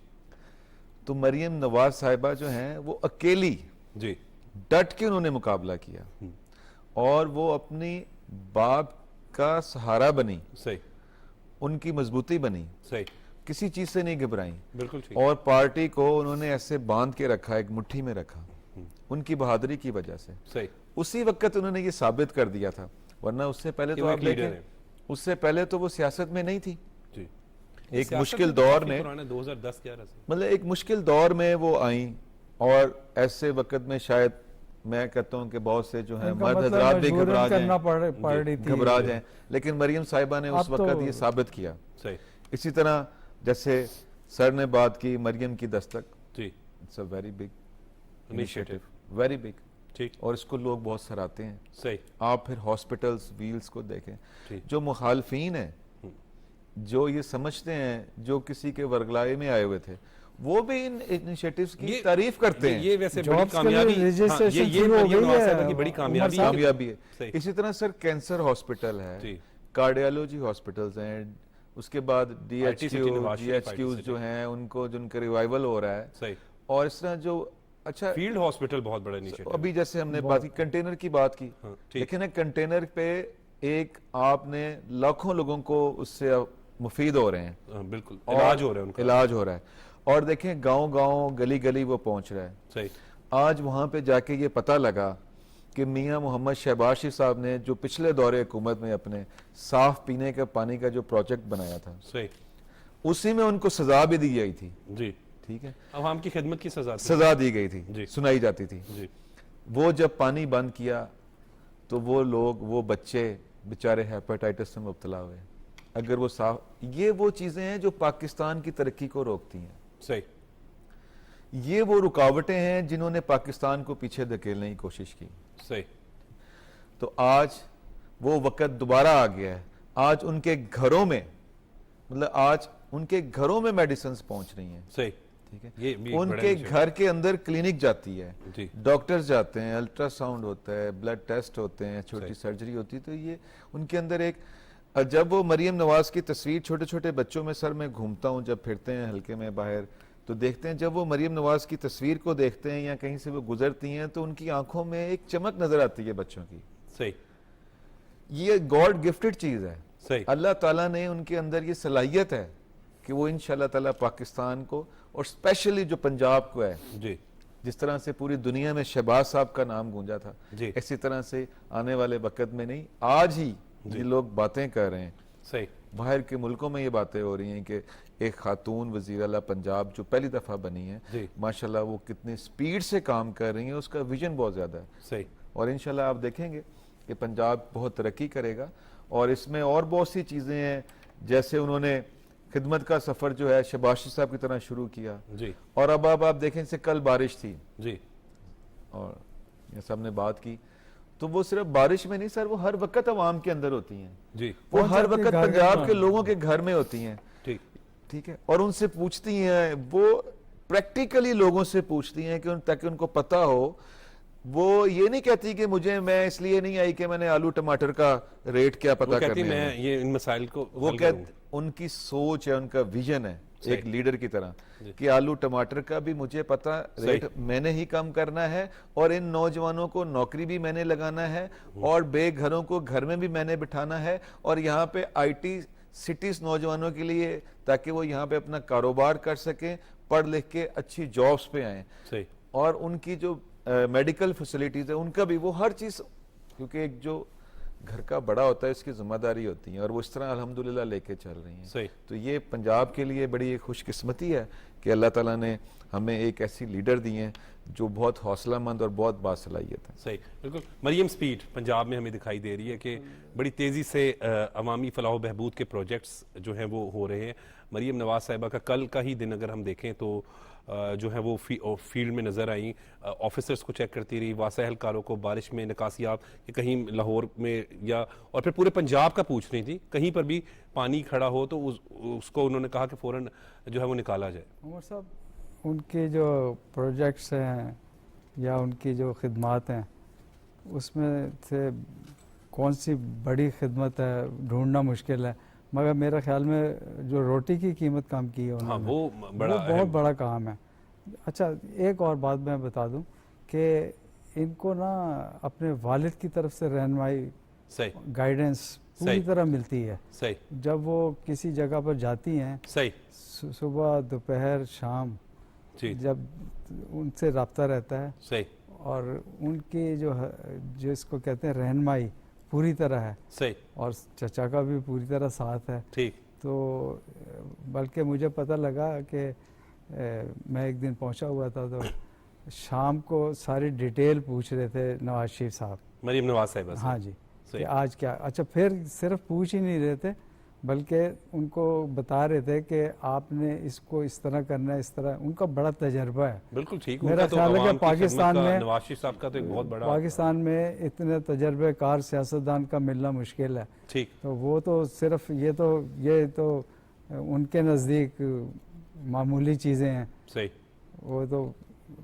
तो मरीम नवाज साहिबा जो हैं वो अकेली जी, डट के उन्होंने मुकाबला किया और वो अपनी बाप का सहारा बनी, सही, उनकी मजबूती बनी, सही, किसी चीज से नहीं घबराई बिल्कुल ठीक, और पार्टी को उन्होंने ऐसे बांध के रखा, एक मुट्ठी में रखा उनकी बहादुरी की वजह से। सही, उसी वक्त उन्होंने ये साबित कर दिया था, वरना उससे पहले कि तो वो आप एक लीडर देखें, है। उससे पहले तो वो सियासत में नहीं थी। जी, एक सियासत मुश्किल में तो दौर काफी में, पुराने 2010-11 से, मतलब एक मुश्किल दौर में वो आई और ऐसे वक्त में शायद मैं कहता हूं कि बहुत से जो है इनका मर्द मतलब हजरात भी मजबूरन घबरा करना जाएं, पड़ रही थी, घबरा जाएं, लेकिन मरियम साहिबा ने उस अब तो- वक्त ये साबित किया। सही, इसी तरह जैसे सर ने बात की मरियम की दस्तक, जी, it's a very big initiative, very big, ठीक, और इसको लोग बहुत सराहते हैं। सही, आप फिर हॉस्पिटल्स व्हील्स को देखें, ठीक, जो मुखालफीन है, जो ये समझते हैं जो किसी के वर्गलाए में आए हुए थे, वो भी इन इनिशिएटिव्स की तारीफ करते हैं। ये वैसे बड़ी जॉब्स के लिए कामयाबी, हाँ, रजिस्ट्रेशन ये शुरू हो मरियम गई नवाज है, साहिबा की बड़ी उमर कामयाबी साहब। कामयाबी है। सही, इसी तरह सर कैंसर हॉस्पिटल है, जी, कार्डियोलॉजी हॉस्पिटल्स हैं, उसके बाद IT city DHQ Nawaz Sharif, GHQs IT जो हैं उनको जिनका रिवाइवल हो रहा है, सही, और इस तरह जो अच्छा फील्ड हॉस्पिटल बहुत बड़ा इनिशिएटिव, अभी जैसे हमने बात की कंटेनर की बात की, हाँ, ठीक, लेकिन एक कंटेनर पे एक आपने लाखों लोगों को उससे मुफीद हो रहे हैं, हाँ, बिल्कुल, और इलाज हो रहा है उनका, इलाज हो रहा है, और देखें गांव-गांव गली-गली वो पहुंच रहा है। सही, आज वहां पे जाके ये पता लगा कि मियां मोहम्मद शहबाशी साहब ने जो पिछले दौरे हुकूमत में अपने साफ पीने के पानी का जो प्रोजेक्ट बनाया था, सही, उसी में उनको सजा भी दी गई थी। जी, ठीक है, अवाम की खिदमत की सजा थी, सजा दी गई थी, जी। सुनाई जाती थी। जी, वो जब पानी बंद किया तो वो लोग, वो बच्चे बेचारे हेपेटाइटिस से मुब्तला हुए। अगर वो साफ, ये वो चीजें हैं जो पाकिस्तान की तरक्की को रोकती हैं, सही, ये वो रुकावटें हैं जिन्होंने पाकिस्तान को पीछे धकेलने की कोशिश की। सही, तो आज वो वक्त दोबारा आ गया है। आज उनके घरों में, मतलब आज उनके घरों में मेडिसिन पहुंच रही हैं। सही, ठीक है, ये भी एक बड़ा उनके इनिशिएटिव। घर के अंदर क्लिनिक जाती है, जी, डॉक्टर्स जाते हैं, अल्ट्रासाउंड होता है, ब्लड टेस्ट होते हैं, छोटी सही। सर्जरी होती है। तो ये उनके अंदर एक, जब वो मरियम नवाज की तस्वीर छोटे छोटे बच्चों में, सर मैं घूमता हूँ जब फिरते हैं हल्के में बाहर, तो देखते हैं जब वो मरियम नवाज की तस्वीर को देखते हैं या कहीं से वो गुजरती हैं तो उनकी आंखों में एक चमक नजर आती है बच्चों की। सही, ये गॉड गिफ्टेड चीज है, सही, अल्लाह ताला ने उनके अंदर ये सलाहियत है कि वो इंशाल्लाह ताला पाकिस्तान को, और स्पेशली जो पंजाब को है, जी, जिस तरह से पूरी दुनिया में शहबाज साहब का नाम गूंजा था, जी, इसी तरह से आने वाले वक्त में नहीं, आज ही ये लोग बातें कर रहे हैं, सही, बाहर के मुल्कों में ये बातें हो रही हैं कि एक खातून वजीर आला पंजाब जो पहली दफा बनी है, जी, माशाल्लाह वो कितनी स्पीड से काम कर रही है, उसका विजन बहुत ज्यादा है, सही, और इंशाल्लाह आप देखेंगे कि पंजाब बहुत तरक्की करेगा। और इसमें और बहुत सी चीजें हैं, जैसे उन्होंने खिदमत का सफर जो है शहबाशी साहब की तरह शुरू किया, जी, और अब आप देखें से कल बारिश थी जी, और ये सब ने बात की, तो वो सिर्फ बारिश में नहीं सर, वो हर वक्त अवाम के अंदर होती हैं, जी, वो पहुंच हर जाती है वक्त घर पंजाब घर के में। लोगों के घर में होती हैं। ठीक, ठीक है, और उनसे पूछती हैं, वो प्रैक्टिकली लोगों से पूछती हैं कि ताकि उनको पता हो। वो ये नहीं कहती कि मुझे, मैं इसलिए नहीं आई कि मैंने आलू टमाटर का रेट क्या वो पता कहती करने मैं हैं। ये इन मसाइल को वो हल कहते, करूंगी। उनकी सोच है, उनका विजन है सही। एक लीडर की तरह जी। कि आलू टमाटर का भी मुझे पता, रेट मैंने ही कम करना है, और इन नौजवानों को नौकरी भी मैंने लगाना है, और बेघरों को घर में भी मैंने बिठाना है, और यहाँ पे IT सिटीज नौजवानों के लिए, ताकि वो यहाँ पे अपना कारोबार कर सकें, पढ़ लिख के अच्छी जॉब्स पे आए, सही, और उनकी जो मेडिकल फैसिलिटीज है उनका भी, वो हर चीज, क्योंकि एक जो घर का बड़ा होता है इसकी जिम्मेदारी होती है, और वो इस तरह अल्हम्दुलिल्लाह लेके चल रही हैं। सही, तो ये पंजाब के लिए बड़ी एक खुशकिस्मती है कि अल्लाह ताला ने हमें एक ऐसी लीडर दी है जो बहुत हौसलामंद और बहुत बासलाहियत है। सही, बिल्कुल। मरियम स्पीड पंजाब में हमें दिखाई दे रही है कि बड़ी तेज़ी से अवामी फलाह बहबूद के प्रोजेक्ट्स जो हैं वो हो रहे हैं। मरीम नवाज साहिबा का कल का ही दिन अगर हम देखें तो जो है वो फील्ड में नज़र आई, ऑफिसर्स को चेक करती रही, वासा एहलकारों को बारिश में निकासियाब कि कहीं लाहौर में या और फिर पूरे पंजाब का पूछ रही थी कहीं पर भी पानी खड़ा हो तो उसको उन्होंने कहा कि फ़ौरन जो है वो निकाला जाए। उमर साहब, उनके जो प्रोजेक्ट्स हैं या उनकी जो खिदमात हैं उसमें से कौन सी बड़ी खिदमत है ढूंढना मुश्किल है, मगर मेरे ख्याल में जो रोटी की कीमत कम की है उन्होंने, हाँ, वो बहुत बड़ा काम है। अच्छा, एक और बात मैं बता दूं कि इनको ना अपने वालिद की तरफ से रहनुमाई, सही, गाइडेंस पूरी तरह मिलती है। सही, जब वो किसी जगह पर जाती हैं, सही, सुबह दोपहर शाम जी, जब उनसे रब्ता रहता है, सही, और उनकी जो इसको कहते हैं रहनुमाई पूरी तरह है, सही, और चचा का भी पूरी तरह साथ है। ठीक, तो बल्कि मुझे पता लगा कि मैं एक दिन पहुंचा हुआ था तो शाम को सारी डिटेल पूछ रहे थे नवाज शरीफ साहब, मरीम नवाज साहिबा से। हाँ जी, सही। कि आज क्या। अच्छा, फिर सिर्फ पूछ ही नहीं रहे थे बल्कि उनको बता रहे थे कि आपने इसको इस तरह करना है, इस तरह। उनका बड़ा तजर्बा है। बिल्कुल ठीक। मेरा ख्याल है कि पाकिस्तान में, नवाज शरीफ साहब का तो एक बहुत बड़ा, पाकिस्तान में इतने तजर्बेकार सियासतदान का मिलना मुश्किल है। ठीक, तो वो तो सिर्फ ये तो उनके नज़दीक मामूली चीज़ें हैं। सही, वो तो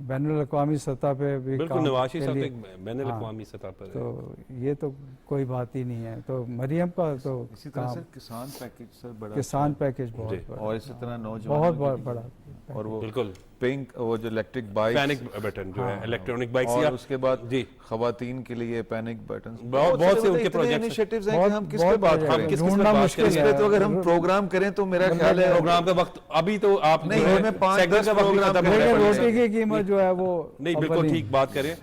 बैनुल अक़वामी सतह पे भी बिल्कुल काम नवाज शरीफ के साहब लिए, तो एक बैनुल अक़वामी सतह पर है। तो ये तो कोई बात ही नहीं है। तो मरियम का तो इसी तरह काम, सर किसान पैकेज सर बड़ा किसान पैकेज जी। बहुत बड़ा, और इसी तरह बहुत नौजवानों बड़ा, और वो बिल्कुल पिंक वो जो इलेक्ट्रिक बाइक पैनिक बटन जो है, इलेक्ट्रॉनिक बाइक्स, और या उसके बाद जी खवातीन के लिए पैनिक बटन, बहुत से उनके प्रोजेक्ट्स इनिशिएटिव्स हैं कि हम किस पे बात करें, किस पे ढूंढना बात मुश्किल करें। इस पे तो अगर हम प्रोग्राम करें तो मेरा ख्याल है प्रोग्राम का वक्त अभी तो आप नहीं, जो है, हमें 5-10 सेगमेंट का वक्त भी प्रोग्राम खत्म करने होने लेकिन वाला है। रोटी की कीमत जो है वो नहीं, बिल्कुल अव्वल ही। ठीक बात करें।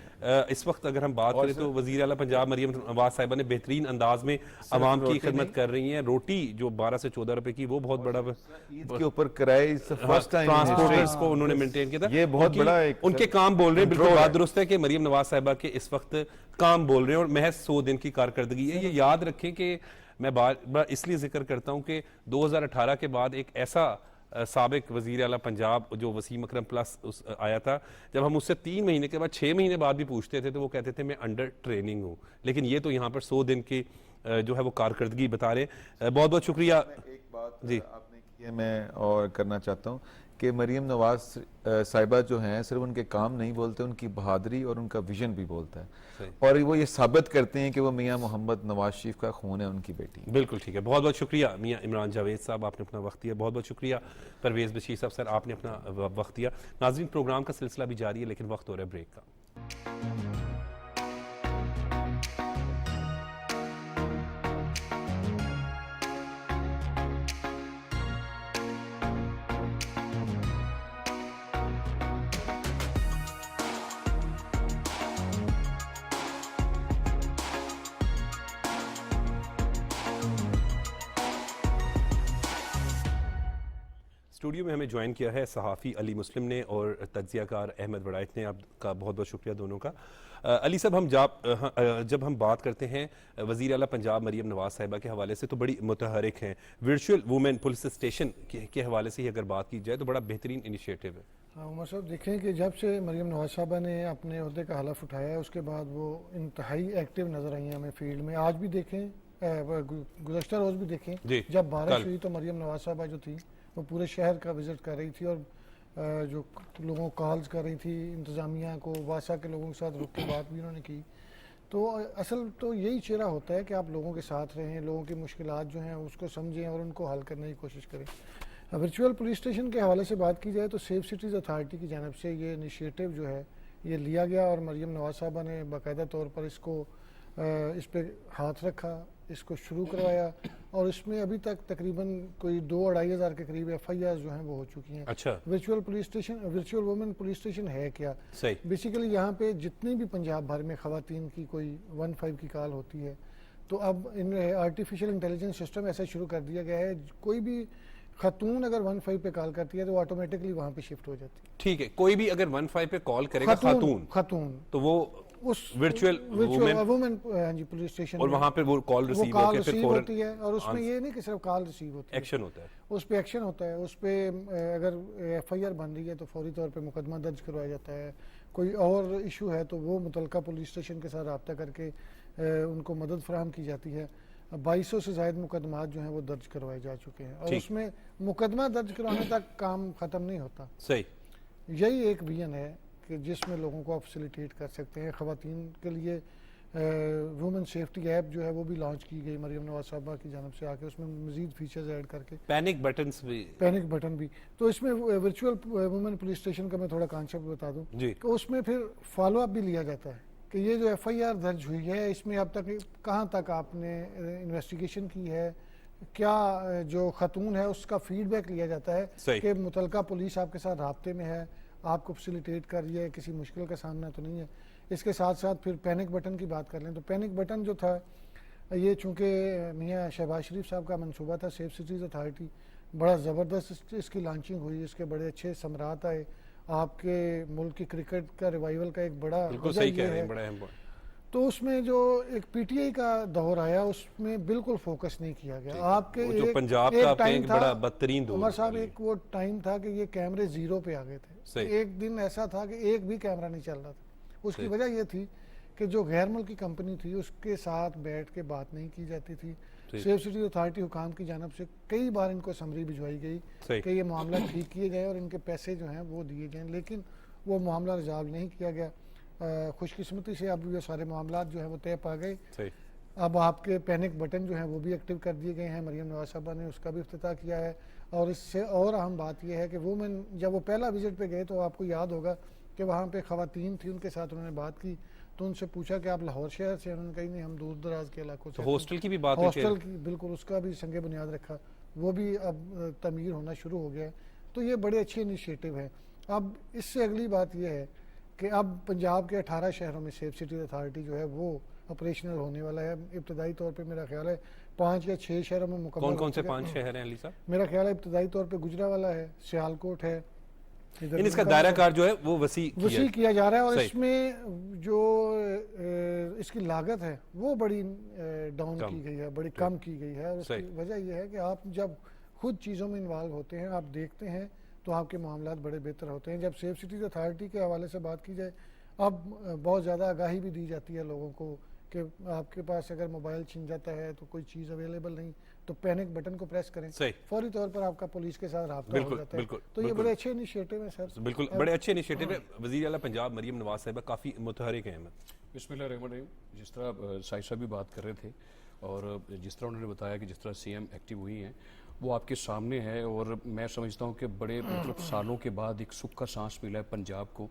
इस वक्त अगर हम बात करें तो वजीर आला पंजाब मरीम नवाज साहिबा ने बेहतरीन अंदाज में आवाम की खिदमत कर रही हैं। रोटी जो 12 से 14 रुपए की, वो बहुत बड़ा ईद के ऊपर किराए फर्स्ट टाइम ट्रांसपोर्टर्स को उन्होंने मेंटेन किया था। ये बहुत बड़ा एक उनके काम बोल रहे हैं, बिल्कुल बात दुरुस्त है कि मरीम नवाज साहिबा के इस वक्त काम बोल रहे हैं और महज 100 दिन की कारकर्दगी है। ये याद रखें कि मैं बार इसलिए जिक्र करता हूं कि 2018 के बाद एक ऐसा साबिक वजीर आला पंजाब जो वसीम अकरम प्लस आया था, जब हम उससे 3 महीने के बाद 6 महीने बाद भी पूछते थे तो वो कहते थे मैं अंडर ट्रेनिंग हूँ। लेकिन ये तो यहाँ पर 100 दिन की जो है वो कारकर्दगी बता रहे। बहुत बहुत शुक्रिया। एक बात जी आपने की है मैं और करना चाहता हूँ कि मरीम नवाज साहिबा जो हैं सिर्फ उनके काम नहीं बोलते, उनकी बहादुरी और उनका विजन भी बोलता है, और वो ये साबित करते हैं कि वो मियाँ मोहम्मद नवाज शरीफ का खून है, उनकी बेटी। बिल्कुल ठीक है। बहुत बहुत शुक्रिया मियाँ इमरान जावेद साहब, आपने अपना वक्त दिया। बहुत बहुत शुक्रिया परवेज़ बशीर साहब सर, आपने अपना वक्त दिया। नाज़रीन, प्रोग्राम का सिलसिला भी जारी है लेकिन वक्त हो रहा है ब्रेक का। स्टूडियो में हमें ज्वाइन किया है सहाफ़ी अली मुस्लिम ने और तज्ज़ियाकार अहमद वड़ाइत ने। आपका बहुत बहुत शुक्रिया दोनों का। अली साहब, हम जब हम बात करते हैं वज़ीर आला पंजाब मरीम नवाज साहिबा के हवाले से तो बड़ी मुतहरिक हैं। वर्चुअल वुमेन पुलिस स्टेशन के हवाले से ही अगर बात की जाए तो बड़ा बेहतरीन इनिशिएटिव है। हाँ उमर साहब, देखें कि जब से मरीम नवाज साहिबा ने अपने अहदे का हलफ उठाया है उसके बाद वो इंतहाई एक्टिव नज़र आई हैं हमें फील्ड में। आज भी देखें, गुज़श्ता रोज़ भी देखें, जब बारिश हुई तो मरीम नवाज साहिबा जो थी वो पूरे शहर का विज़िट कर रही थी और जो लोगों को कॉल्स कर रही थी, इंतज़ामिया को, वासा के लोगों के साथ रुक के बात भी उन्होंने की। तो असल तो यही चेहरा होता है कि आप लोगों के साथ रहें, लोगों की मुश्किलात जो हैं उसको समझें और उनको हल करने की कोशिश करें। वर्चुअल पुलिस स्टेशन के हवाले से बात की जाए तो सेफ सिटीज़ अथॉरिटी की जानिब से ये इनिशिएटिव जो है ये लिया गया और मरीम नवाज साहिबा ने बाकायदा तौर पर इस पर हाथ रखा, इसको शुरू करवाया और इसमें अभी तक तकरीबन कोई 2-2.5 हज़ार के करीब FIR जो हैं वो हो चुकी हैं। अच्छा, वर्चुअल वुमेन पुलिस स्टेशन है क्या? सही। बेसिकली यहाँ पे जितनी भी पंजाब भर में ख़वातीन की कोई 15 की कॉल होती है तो अब इन आर्टिफिशियल इंटेलिजेंस सिस्टम ऐसा शुरू कर दिया गया है, कोई भी खातून अगर 15 पे कॉल करती है तो ऑटोमेटिकली वहाँ पे शिफ्ट हो जाती है। ठीक है, कोई भी अगर 15 पे कॉल करेगा खातून खातून तो वो उस वर्चुअल वुमेन जी पुलिस स्टेशन और वहां पे वो कॉल रिसीव होके फिर फौरन होती है, और उसमें ये नहीं कि सिर्फ कॉल रिसीव होती है, एक्शन होता है, उस पे एक्शन होता है। उस पे अगर एफआईआर बन रही है तो फौरी तौर पे मुकदमा दर्ज करवाया जाता है। कोई और इशू है तो वो मुतलका पुलिस स्टेशन के साथ रब्ता करके उनको मदद फराहम की जाती है। 2200 से ज़ायद मुकदमात जो हैं वो दर्ज करवाए जा चुके हैं, और उसमें मुकदमा दर्ज करवाने तक काम ख़त्म नहीं होता। सही, यही एक विजन है कि जिसमें लोगों को आप फैसिलिटेट कर सकते हैं। ख़वातीन के लिए वुमेन सेफ्टी ऐप जो है वो भी लॉन्च की गई मरियम नवाज साहबा की जानब से आके, उसमें मजीद फीचर्स ऐड करके पैनिक बटन भी। तो इसमें वर्चुअल वुमेन पुलिस स्टेशन का मैं थोड़ा कॉन्सेप्ट बता दूं कि उसमें फिर फॉलो अप भी लिया जाता है कि ये जो एफआईआर दर्ज हुई है इसमें अब तक कहाँ तक आपने इन्वेस्टिगेशन की है, क्या जो खतून है उसका फीडबैक लिया जाता है कि मुतलका पुलिस आपके साथ राब्ते में है, आपको फैसिलिटेट कर रही है, किसी मुश्किल का सामना तो नहीं है। इसके साथ साथ फिर पैनिक बटन की बात कर लें तो पैनिक बटन जो था ये चूँकि मियाँ शहबाज शरीफ साहब का मंसूबा था, सेफ सिटीज़ अथॉरिटी, बड़ा ज़बरदस्त इसकी लॉन्चिंग हुई, इसके बड़े अच्छे समरात आए। आपके मुल्क की क्रिकेट का रिवाइवल का एक बड़ा है। तो उसमें जो एक पीटीआई का दौर आया उसमें बिल्कुल फोकस नहीं किया गया। आपके जो पंजाब का टाइम था बड़ा बदतरीन दौर, उमर साहब एक वो टाइम था कि ये कैमरे जीरो पे आ गए थे। एक दिन ऐसा था कि एक भी कैमरा नहीं चल रहा था। उसकी वजह ये थी कि जो गैर मुल्की कंपनी थी उसके साथ बैठ के बात नहीं की जाती थी। सेफ सिटी अथॉरिटी हुकाम की जानब से कई बार इनको समरी भिजवाई गई कि ये मामला ठीक किए जाए और इनके पैसे जो हैं वो दिए जाएं, लेकिन वो मामला रिजॉल्व नहीं किया गया। खुशकिस्मती से अब ये सारे मामला जो हैं वो तय पा गए। अब आपके पैनिक बटन जो हैं वो भी एक्टिव कर दिए गए हैं, मरियम नवाज साहबा ने उसका भी इफ्तिताह किया है। और इससे और अहम बात यह है कि वुमेन जब वो पहला विजिट पे गए तो आपको याद होगा कि वहाँ पे ख़वातीन थी, उनके साथ उन्होंने बात की तो उनसे पूछा कि आप लाहौर शहर से, उन्होंने कहा नहीं हम दूर दराज के इलाकों से। हॉस्टल की भी बात, हॉस्टल की बिल्कुल, उसका भी संगे बुनियाद रखा, वो भी अब तमीर होना शुरू हो गया है। तो ये बड़े अच्छे इनिशिएटिव है। अब इससे अगली बात यह है कि अब पंजाब के 18 शहरों में सेफ सिटी अथॉरिटी जो है वो ऑपरेशनल होने वाला है। इब्तदाई तौर पे मेरा ख्याल है 5 या 6 शहरों में मुकम्मल। कौन से 5 शहर हैं अली साहब? मेरा ख्याल है इब्तदाई तौर पे गुजरावाला है, सियालकोट है, इसका दायरा कार जो है वो वसी किया जा रहा है। और इसमें जो इसकी लागत है वो बड़ी डाउन की गई है, बड़ी कम की गई है। और उसकी वजह यह है कि आप जब खुद चीज़ों में इन्वॉल्व होते हैं, आप देखते हैं तो आपके मामलात बड़े बेहतर होते हैं। जब सेफ सिटीज़ अथॉरिटी के हवाले से बात की जाए, अब बहुत ज़्यादा आगाही भी दी जाती है लोगों को कि आपके पास अगर मोबाइल छिन जाता है तो कोई चीज़ अवेलेबल नहीं तो पैनिक बटन को प्रेस करें, फौरी तौर पर आपका पुलिस के साथ राब्ता हो जाता है। तो ये बड़े अच्छे इनिशिएटिव है सर, बिल्कुल बड़े अच्छे इनिशिएटिव है। वज़ीर आला पंजाब मरियम नवाज साहिबा काफ़ी मुतहरिक हैं। बिस्मिल्लाहिर्रहमानिर्रहीम, जिस तरह साहिब साहब भी बात कर रहे थे और जिस तरह उन्होंने बताया कि जिस तरह सीएम एक्टिव हुई हैं वो आपके सामने है। और मैं समझता हूँ कि बड़े मतलब सालों के बाद एक सुख का सांस मिला है पंजाब को,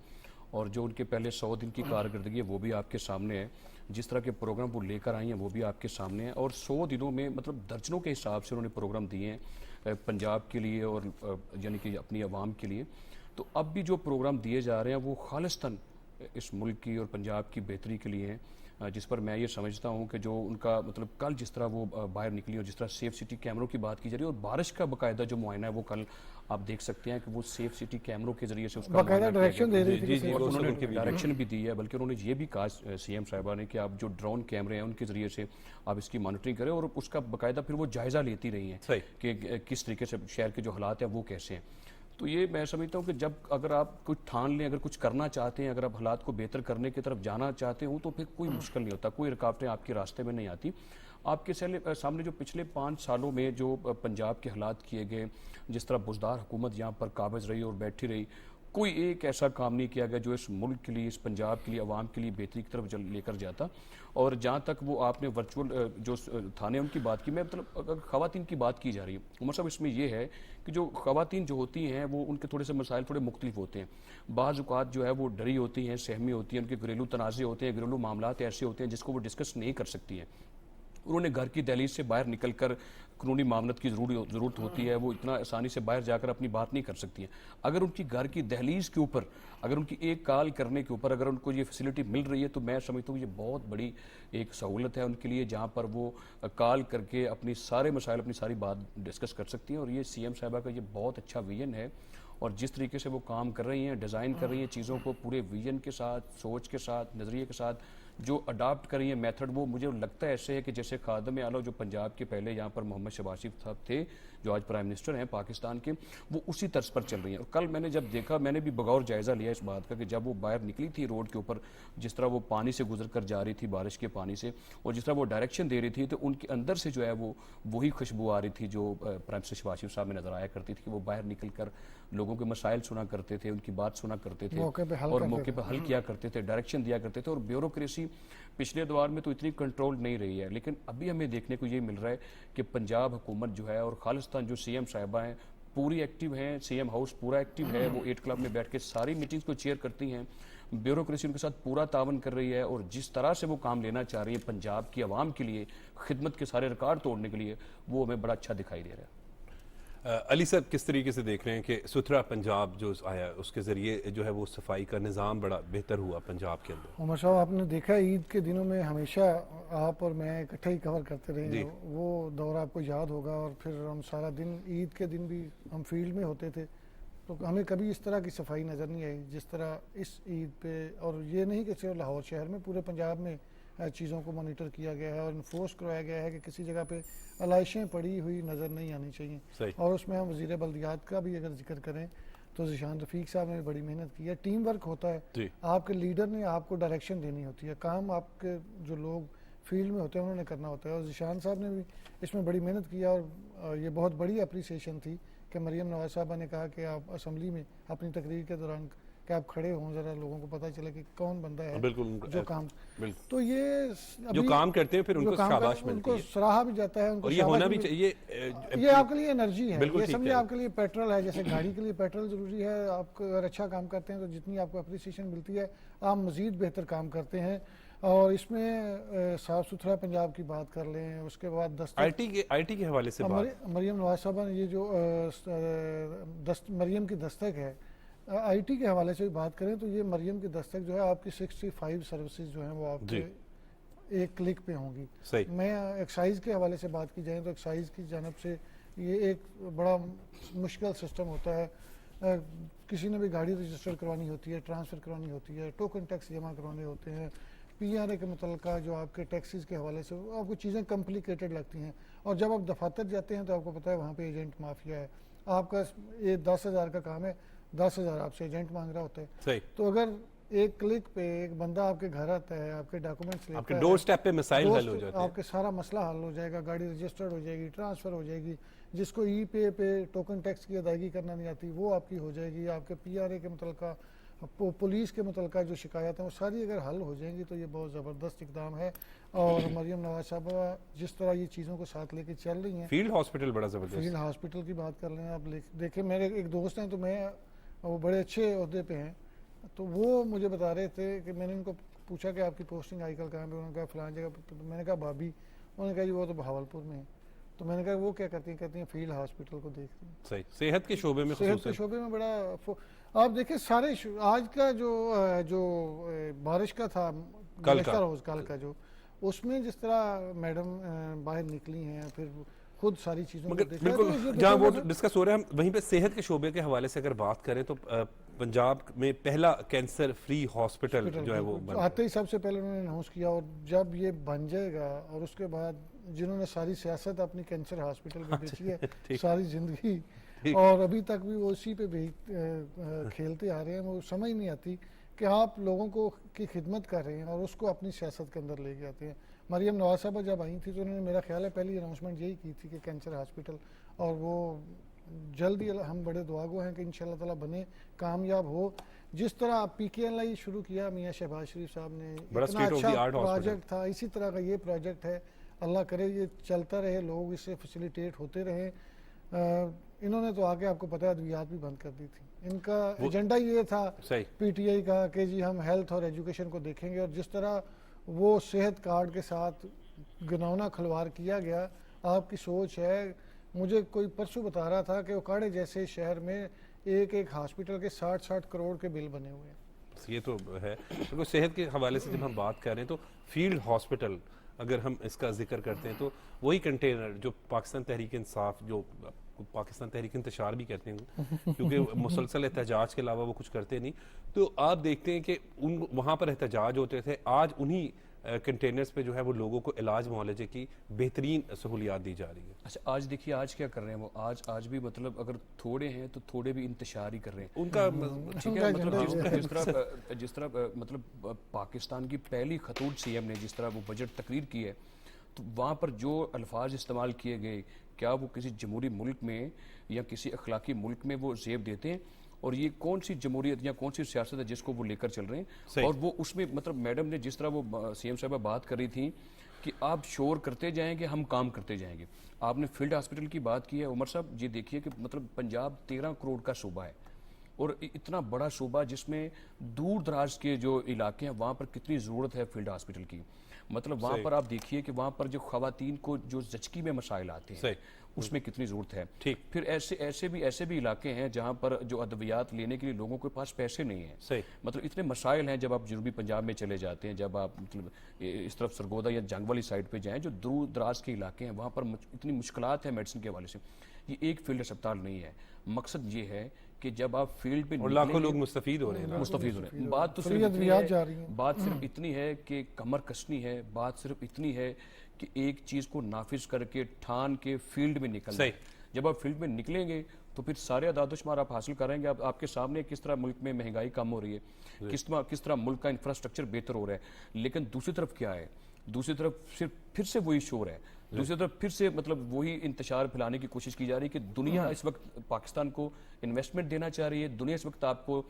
और जो उनके पहले 100 दिन की कारकर्दगी है वो भी आपके सामने है। जिस तरह के प्रोग्राम वो लेकर आई हैं वो भी आपके सामने है। और 100 दिनों में मतलब दर्जनों के हिसाब से उन्होंने प्रोग्राम दिए हैं पंजाब के लिए और यानी कि अपनी आवाम के लिए। तो अब भी जो प्रोग्राम दिए जा रहे हैं वो खालिस्तन इस मुल्क की और पंजाब की बेहतरी के लिए हैं, जिस पर मैं ये समझता हूँ कि जो उनका मतलब कल जिस तरह वो बाहर निकली और जिस तरह सेफ सिटी कैमरों की बात की जा रही है और बारिश का बाकायदा जो मुआयना है वो कल आप देख सकते हैं कि वो सेफ सिटी कैमरों के जरिए से उसका डायरेक्शन दे रही थी, उन्होंने डायरेक्शन भी दी है। बल्कि उन्होंने ये भी कहा सीएम साहिबा ने कि आप जो ड्रोन कैमरे हैं उनके जरिए से आप इसकी मॉनिटरिंग करें और उसका बाकायदा फिर वो जायजा लेती रही हैं कि किस तरीके से शहर के जो हालात हैं वो कैसे हैं। तो ये मैं समझता हूँ कि जब अगर आप कुछ ठान लें, अगर कुछ करना चाहते हैं, अगर आप हालात को बेहतर करने की तरफ जाना चाहते हो तो फिर कोई मुश्किल नहीं होता, कोई रुकावटें आपके रास्ते में नहीं आती। आपके सामने जो पिछले 5 सालों में जो पंजाब के हालात किए गए, जिस तरह बुजदार हुकूमत यहाँ पर काबिज रही और बैठी रही, कोई एक ऐसा काम नहीं किया गया जो इस मुल्क के लिए, इस पंजाब के लिए, आवाम के लिए बेहतरी की तरफ लेकर जाता। और जहाँ तक वो आपने वर्चुअल जो थाने उनकी बात की, मैं मतलब अगर ख़वातीन की बात की जा रही है उमर साहब, इसमें यह है कि जो ख़वातीन जो होती हैं वो उनके थोड़े से मसाइल थोड़े मुख्तलिफ होते हैं। बाज़ औक़ात जो है वो डरी होती हैं, सहमी होती हैं, उनके घरेलू तनाज़े होते हैं, घरेलू मामलात ऐसे होते हैं जिसको वो डिस्कस नहीं कर सकती हैं। उन्होंने घर की दहलीज से बाहर निकल कर कानूनी मामलत की ज़रूरत होती है, वो इतना आसानी से बाहर जाकर अपनी बात नहीं कर सकती हैं। अगर उनकी घर की दहलीज के ऊपर, अगर उनकी एक कॉल करने के ऊपर अगर उनको ये फैसिलिटी मिल रही है तो मैं समझता हूँ ये बहुत बड़ी एक सहूलत है उनके लिए, जहाँ पर वो कॉल करके अपनी सारे मसाइल, अपनी सारी बात डिस्कस कर सकती हैं। और ये सीएम साहिबा का ये बहुत अच्छा विजन है, और जिस तरीके से वो काम कर रही हैं, डिज़ाइन कर रही हैं चीज़ों को पूरे विजन के साथ, सोच के साथ, नज़रिए के साथ, जो अडाप्ट कर रही है मेथड, वो मुझे लगता है ऐसे है कि जैसे खादम आला जो पंजाब के पहले यहाँ पर मोहम्मद शहबाज शरीफ साहब थे, जो आज प्राइम मिनिस्टर हैं पाकिस्तान के, वो उसी तर्ज पर चल रही हैं। और कल मैंने जब देखा, मैंने भी बगौर जायज़ा लिया इस बात का कि जब वो बाहर निकली थी रोड के ऊपर, जिस तरह वो पानी से गुजर कर जा रही थी, बारिश के पानी से, और जिस तरह वो डायरेक्शन दे रही थी, तो उनके अंदर से जो है वो वही खुशबू आ रही थी जो प्राइम मिनिस्टर शहबाज शरीफ साहब में नजर आया करती थी, कि वो बाहर निकल कर लोगों के मसाइल सुना करते थे, उनकी बात सुना करते थे और मौके पर हल किया करते थे, डायरेक्शन दिया करते थे। और ब्यूरोक्रेसी पिछले दौर में तो इतनी कंट्रोल नहीं रही है, लेकिन अभी हमें देखने को ये मिल रहा है कि पंजाब हुकूमत जो है और खालिस्तान जो सीएम साहिबा हैं पूरी एक्टिव हैं, सीएम हाउस पूरा एक्टिव है, वो 8 क्लब में बैठ के सारी मीटिंग्स को चेयर करती हैं, ब्यूरोक्रेसी उनके साथ पूरा तावन कर रही है, और जिस तरह से वो काम लेना चाह रही है पंजाब की आवाम के लिए, खिदमत के सारे रिकॉर्ड तोड़ने के लिए, वो हमें बड़ा अच्छा दिखाई दे रहा है। अली साहब किस तरीके से देख रहे हैं कि सुथरा पंजाब जो आया उसके ज़रिए जो है वो सफाई का निज़ाम बड़ा बेहतर हुआ पंजाब के अंदर? उमर साहब, आपने देखा ईद के दिनों में हमेशा आप और मैं इकट्ठे ही कवर करते रहे, वो दौर आपको याद होगा। और फिर हम सारा दिन, ईद के दिन भी हम फील्ड में होते थे, तो हमें कभी इस तरह की सफाई नज़र नहीं आई जिस तरह इस ईद पे। और ये नहीं कि सिर्फ लाहौर शहर में, पूरे पंजाब में चीज़ों को मॉनिटर किया गया है और इन्फोर्स करवाया गया है कि किसी जगह पे अलाइशें पड़ी हुई नज़र नहीं आनी चाहिए। और उसमें हम वज़ीर बल्दियात का भी अगर जिक्र करें तो ज़िशान रफ़ीक साहब ने बड़ी मेहनत की है। टीम वर्क होता है, आपके लीडर ने आपको डायरेक्शन देनी होती है, काम आपके जो लोग फील्ड में होते हैं उन्होंने करना होता है। और ज़िशान साहब ने भी इसमें बड़ी मेहनत किया, और ये बहुत बड़ी अप्रिसिएशन थी कि मरीम नवाज साहबा ने कहा कि आप असम्बली में अपनी तकरीर के दौरान कि आप खड़े हों, जरा लोगों को पता चले कि कौन बंदा है जो काम, तो ये जो काम करते हैं फिर उनको शाबाश मिलती है, उनको सराहा भी जाता है, उनको और ये होना भी चाहिए। ये आपके लिए एनर्जी है, ये समझे आपके लिए पेट्रोल है। जैसे गाड़ी के लिए पेट्रोल जरूरी है, आप अगर अच्छा काम करते हैं तो जितनी आपको अप्रिसिएशन मिलती है आप मजीद बेहतर काम करते हैं। और इसमें साफ सुथरा पंजाब की बात कर लें, उसके बाद आईटी के हवाले से मरीम नवाज साहबा ने ये जो मरीम की दस्तक है, आईटी के हवाले से भी बात करें तो ये मरियम की दस्तक जो है आपकी 65 सर्विसेज जो हैं वो आपके एक क्लिक पे होंगी। मैं एक्साइज के हवाले से बात की जाए तो एक्साइज की जानब से ये एक बड़ा मुश्किल सिस्टम होता है। किसी ने भी गाड़ी रजिस्टर करवानी होती है, ट्रांसफ़र करवानी होती है, टोकन टैक्स जमा करवाने होते हैं, पीआरए के मुतल्लिका जो आपके टैक्सेस के हवाले से आपको चीज़ें कॉम्प्लिकेटेड लगती हैं। और जब आप दफातर जाते हैं तो आपको पता है वहाँ पे एजेंट माफिया है, आपका ये 10,000 का काम है, 10,000 आपसे एजेंट मांग रहा होता है। सही। तो अगर एक क्लिक पे एक बंदा आपके घर आता है, आपके डॉक्यूमेंट्स लेता है, आपके डोर स्टेप पे मसाइल हल हो जाते हैं, आपके सारा मसला हल हो जाएगा, गाड़ी रजिस्टर्ड हो जाएगी, ट्रांसफ़र हो जाएगी। जिसको ई पे टोकन टैक्स की अदायगी करना नहीं आती वो आपकी हो जाएगी। आपके पीआरए के मुतल्लिका, पुलिस के मुतल्लिका जो शिकायत है वो सारी अगर हल हो जाएंगी तो ये बहुत ज़बरदस्त इकदाम है। और मरियम नवाज साहबा जिस तरह ये चीज़ों को साथ लेके चल रही हैं, फील्ड हॉस्पिटल बड़ा ज़बरदस्त, फील्ड हॉस्पिटल की बात कर लें आप, देखें मेरे एक दोस्त हैं तो मैं वो बड़े अच्छे ओहदे पे हैं, तो वो मुझे बता रहे थे कि मैंने उनको पूछा कि आपकी पोस्टिंग आजकल कहाँ पे, उन्होंने कहा फ़लाँ जगह पे। तो मैंने कहा भाभी, उन्होंने कहा जी वो तो बहावलपुर में है। तो मैंने कहा वो क्या करती हैं फील्ड हॉस्पिटल को देखती हैं। सही, सेहत के शोबे में, सेहत के शोबे में बड़ा आप देखिए सारे आज का जो बारिश का था कल का जो, उसमें जिस तरह मैडम बाहर निकली हैं, फिर खुद सारी चीज़ों को देखा, बिल्कुल जहाँ वो डिस्कस हो रहा है, हम वहीं पे सेहत के शोबे के हवाले से अगर बात करें तो पंजाब में पहला कैंसर फ्री हॉस्पिटल जो है वो आते ही सबसे पहले उन्होंने अनाउंस किया। और जब ये बन जाएगा और उसके बाद जिन्होंने सारी सियासत अपनी कैंसर हॉस्पिटल पे बेची है सारी जिंदगी, और अभी तक भी वो उसी पे भी खेलते आ रहे हैं, वो समझ नहीं आती कि आप लोगों को की खिदमत कर रहे हैं और उसको अपनी सियासत के अंदर लेके आते हैं। मरियम नवाज साहबा जब आई थी तो उन्होंने, मेरा ख्याल है पहली अनाउंसमेंट यही की थी कि कैंसर हॉस्पिटल, और वो जल्दी हम बड़े दुआगो हैं कि इंशाल्लाह ताला बने, कामयाब हो। जिस तरह PKLI शुरू किया मियाँ शहबाज शरीफ साहब ने, इतना अच्छा प्रोजेक्ट था, इसी तरह का ये प्रोजेक्ट है, अल्लाह करे ये चलता रहे, लोग इससे फैसिलिटेट होते रहें। इन्होंने तो आके आपको पता है अद्वियात भी बंद कर दी थी। इनका एजेंडा ये था PTI का कि जी हम हेल्थ और एजुकेशन को देखेंगे, और जिस तरह वो सेहत कार्ड के साथ घिनौना खिलवाड़ किया गया आपकी सोच है। मुझे कोई परसों बता रहा था कि उकाड़े जैसे शहर में एक हॉस्पिटल के 60-60 करोड़ के बिल बने हुए हैं। ये तो है। तो सेहत के हवाले से जब हम बात कर रहे हैं तो फील्ड हॉस्पिटल अगर हम इसका जिक्र करते हैं तो वही कंटेनर जो पाकिस्तान तहरीक इंसाफ, जो पाकिस्तान तहरीक इंतशार भी कहते हैं क्योंकि मुसलसल एहतजाज के अलावा वो कुछ करते नहीं, तो आप देखते हैं कि उन वहाँ पर एहतजाज होते थे, आज उन्हीं कंटेनर्स पे जो है वो लोगों को इलाज मुआलजे की बेहतरीन सहूलियात दी जा रही है। अच्छा, आज देखिए आज क्या कर रहे हैं वो, आज भी मतलब अगर थोड़े हैं तो थोड़े भी इंतशार ही कर रहे हैं उनका। ठीक है, मतलब जिस तरह मतलब पाकिस्तान की पहली खतूत सीएम ने जिस तरह वो बजट तकरीर की है, तो वहाँ पर जो अल्फाज इस्तेमाल किए गए, क्या वो किसी जमहूरी मुल्क में या किसी अखलाकी मुल्क में वो जेब देते हैं? और ये कौन सी जमहूरियत या कौन सी सियासत है जिसको वो लेकर चल रहे हैं? और वो उसमें मतलब मैडम ने जिस तरह वो सीएम साहबा बात कर रही थी कि आप शोर करते जाएंगे, हम काम करते जाएंगे। आपने फील्ड हॉस्पिटल की बात की है उमर साहब, ये देखिए कि मतलब पंजाब 13 करोड़ का सूबा है और इतना बड़ा सूबा जिसमें दूर दराज के जो इलाके हैं वहाँ पर कितनी ज़रूरत है फील्ड हॉस्पिटल की। मतलब वहाँ पर आप देखिए कि वहाँ पर जो ख़वातीन को जो जचकी में मसाइल आते हैं उसमें कितनी ज़रूरत है। ठीक, फिर ऐसे भी इलाके हैं जहाँ पर जो अद्वियात लेने के लिए लोगों के पास पैसे नहीं हैं। मतलब इतने मसाइल हैं। जब आप जनूबी पंजाब में चले जाते हैं, जब आप मतलब इस तरफ सरगोदा या जंग वाली साइड पे जाएं, जो दूर दराज के इलाके हैं वहाँ पर इतनी मुश्किलात हैं मेडिसिन के हवाले से। ये एक फील्ड अस्पताल नहीं है। मकसद ये है कि जब आप फील्ड पे और लाखों लोग मुस्तफीद हो रहे हैं। बात तो सिर्फ इतनी है कि कमर कसनी है, बात सिर्फ इतनी है कि एक चीज को नाफिज करके ठान के फील्ड में निकलना है। जब आप फील्ड में निकलेंगे तो फिर सारे आदादोशुमार आप हासिल करेंगे। आपके सामने किस तरह मुल्क में महंगाई कम हो रही है, किस तरह मुल्क का इंफ्रास्ट्रक्चर बेहतर हो रहा है। लेकिन दूसरी तरफ क्या है, दूसरी तरफ सिर्फ फिर से वही शोर है, दूसरी तरफ फिर से मतलब वही इंतशार फैलाने की कोशिश की जा रही है कि दुनिया इस वक्त पाकिस्तान को इन्वेस्टमेंट देना चाह रही है, दुनिया इस वक्त आपको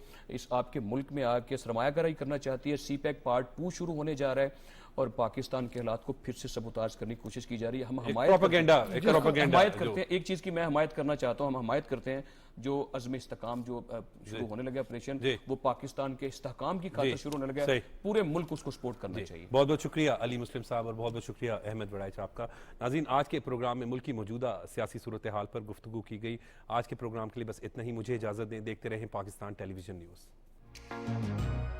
आपके मुल्क में आके सरमायाकारी करना चाहती है। CPEC पार्ट 2 शुरू होने जा रहा है और पाकिस्तान के हालात को फिर से सबूताज करने की कोशिश की जा रही है। हम हमायत करते हैं, एक चीज की मैं हमायत करना चाहता हूँ, हम हमायत करते हैं जो अज़्म इस्तेकाम जो शुरू होने लगे ऑपरेशन, वो पाकिस्तान के इस्तेकाम की खातिर शुरू होने लगा, पूरे मुल्क उसको सपोर्ट करना चाहिए। बहुत बहुत शुक्रिया अली मुस्लिम साहब और बहुत बहुत शुक्रिया अहमद वड़ाइच आपका। नाज़रीन, आज के प्रोग्राम में मुल्क की मौजूदा सियासी सूरत हाल पर गुफ्तगू की गई। आज के प्रोग्राम के लिए बस इतना ही। मुझे इजाज़त दें, देखते रहें पाकिस्तान टेलीविजन न्यूज़।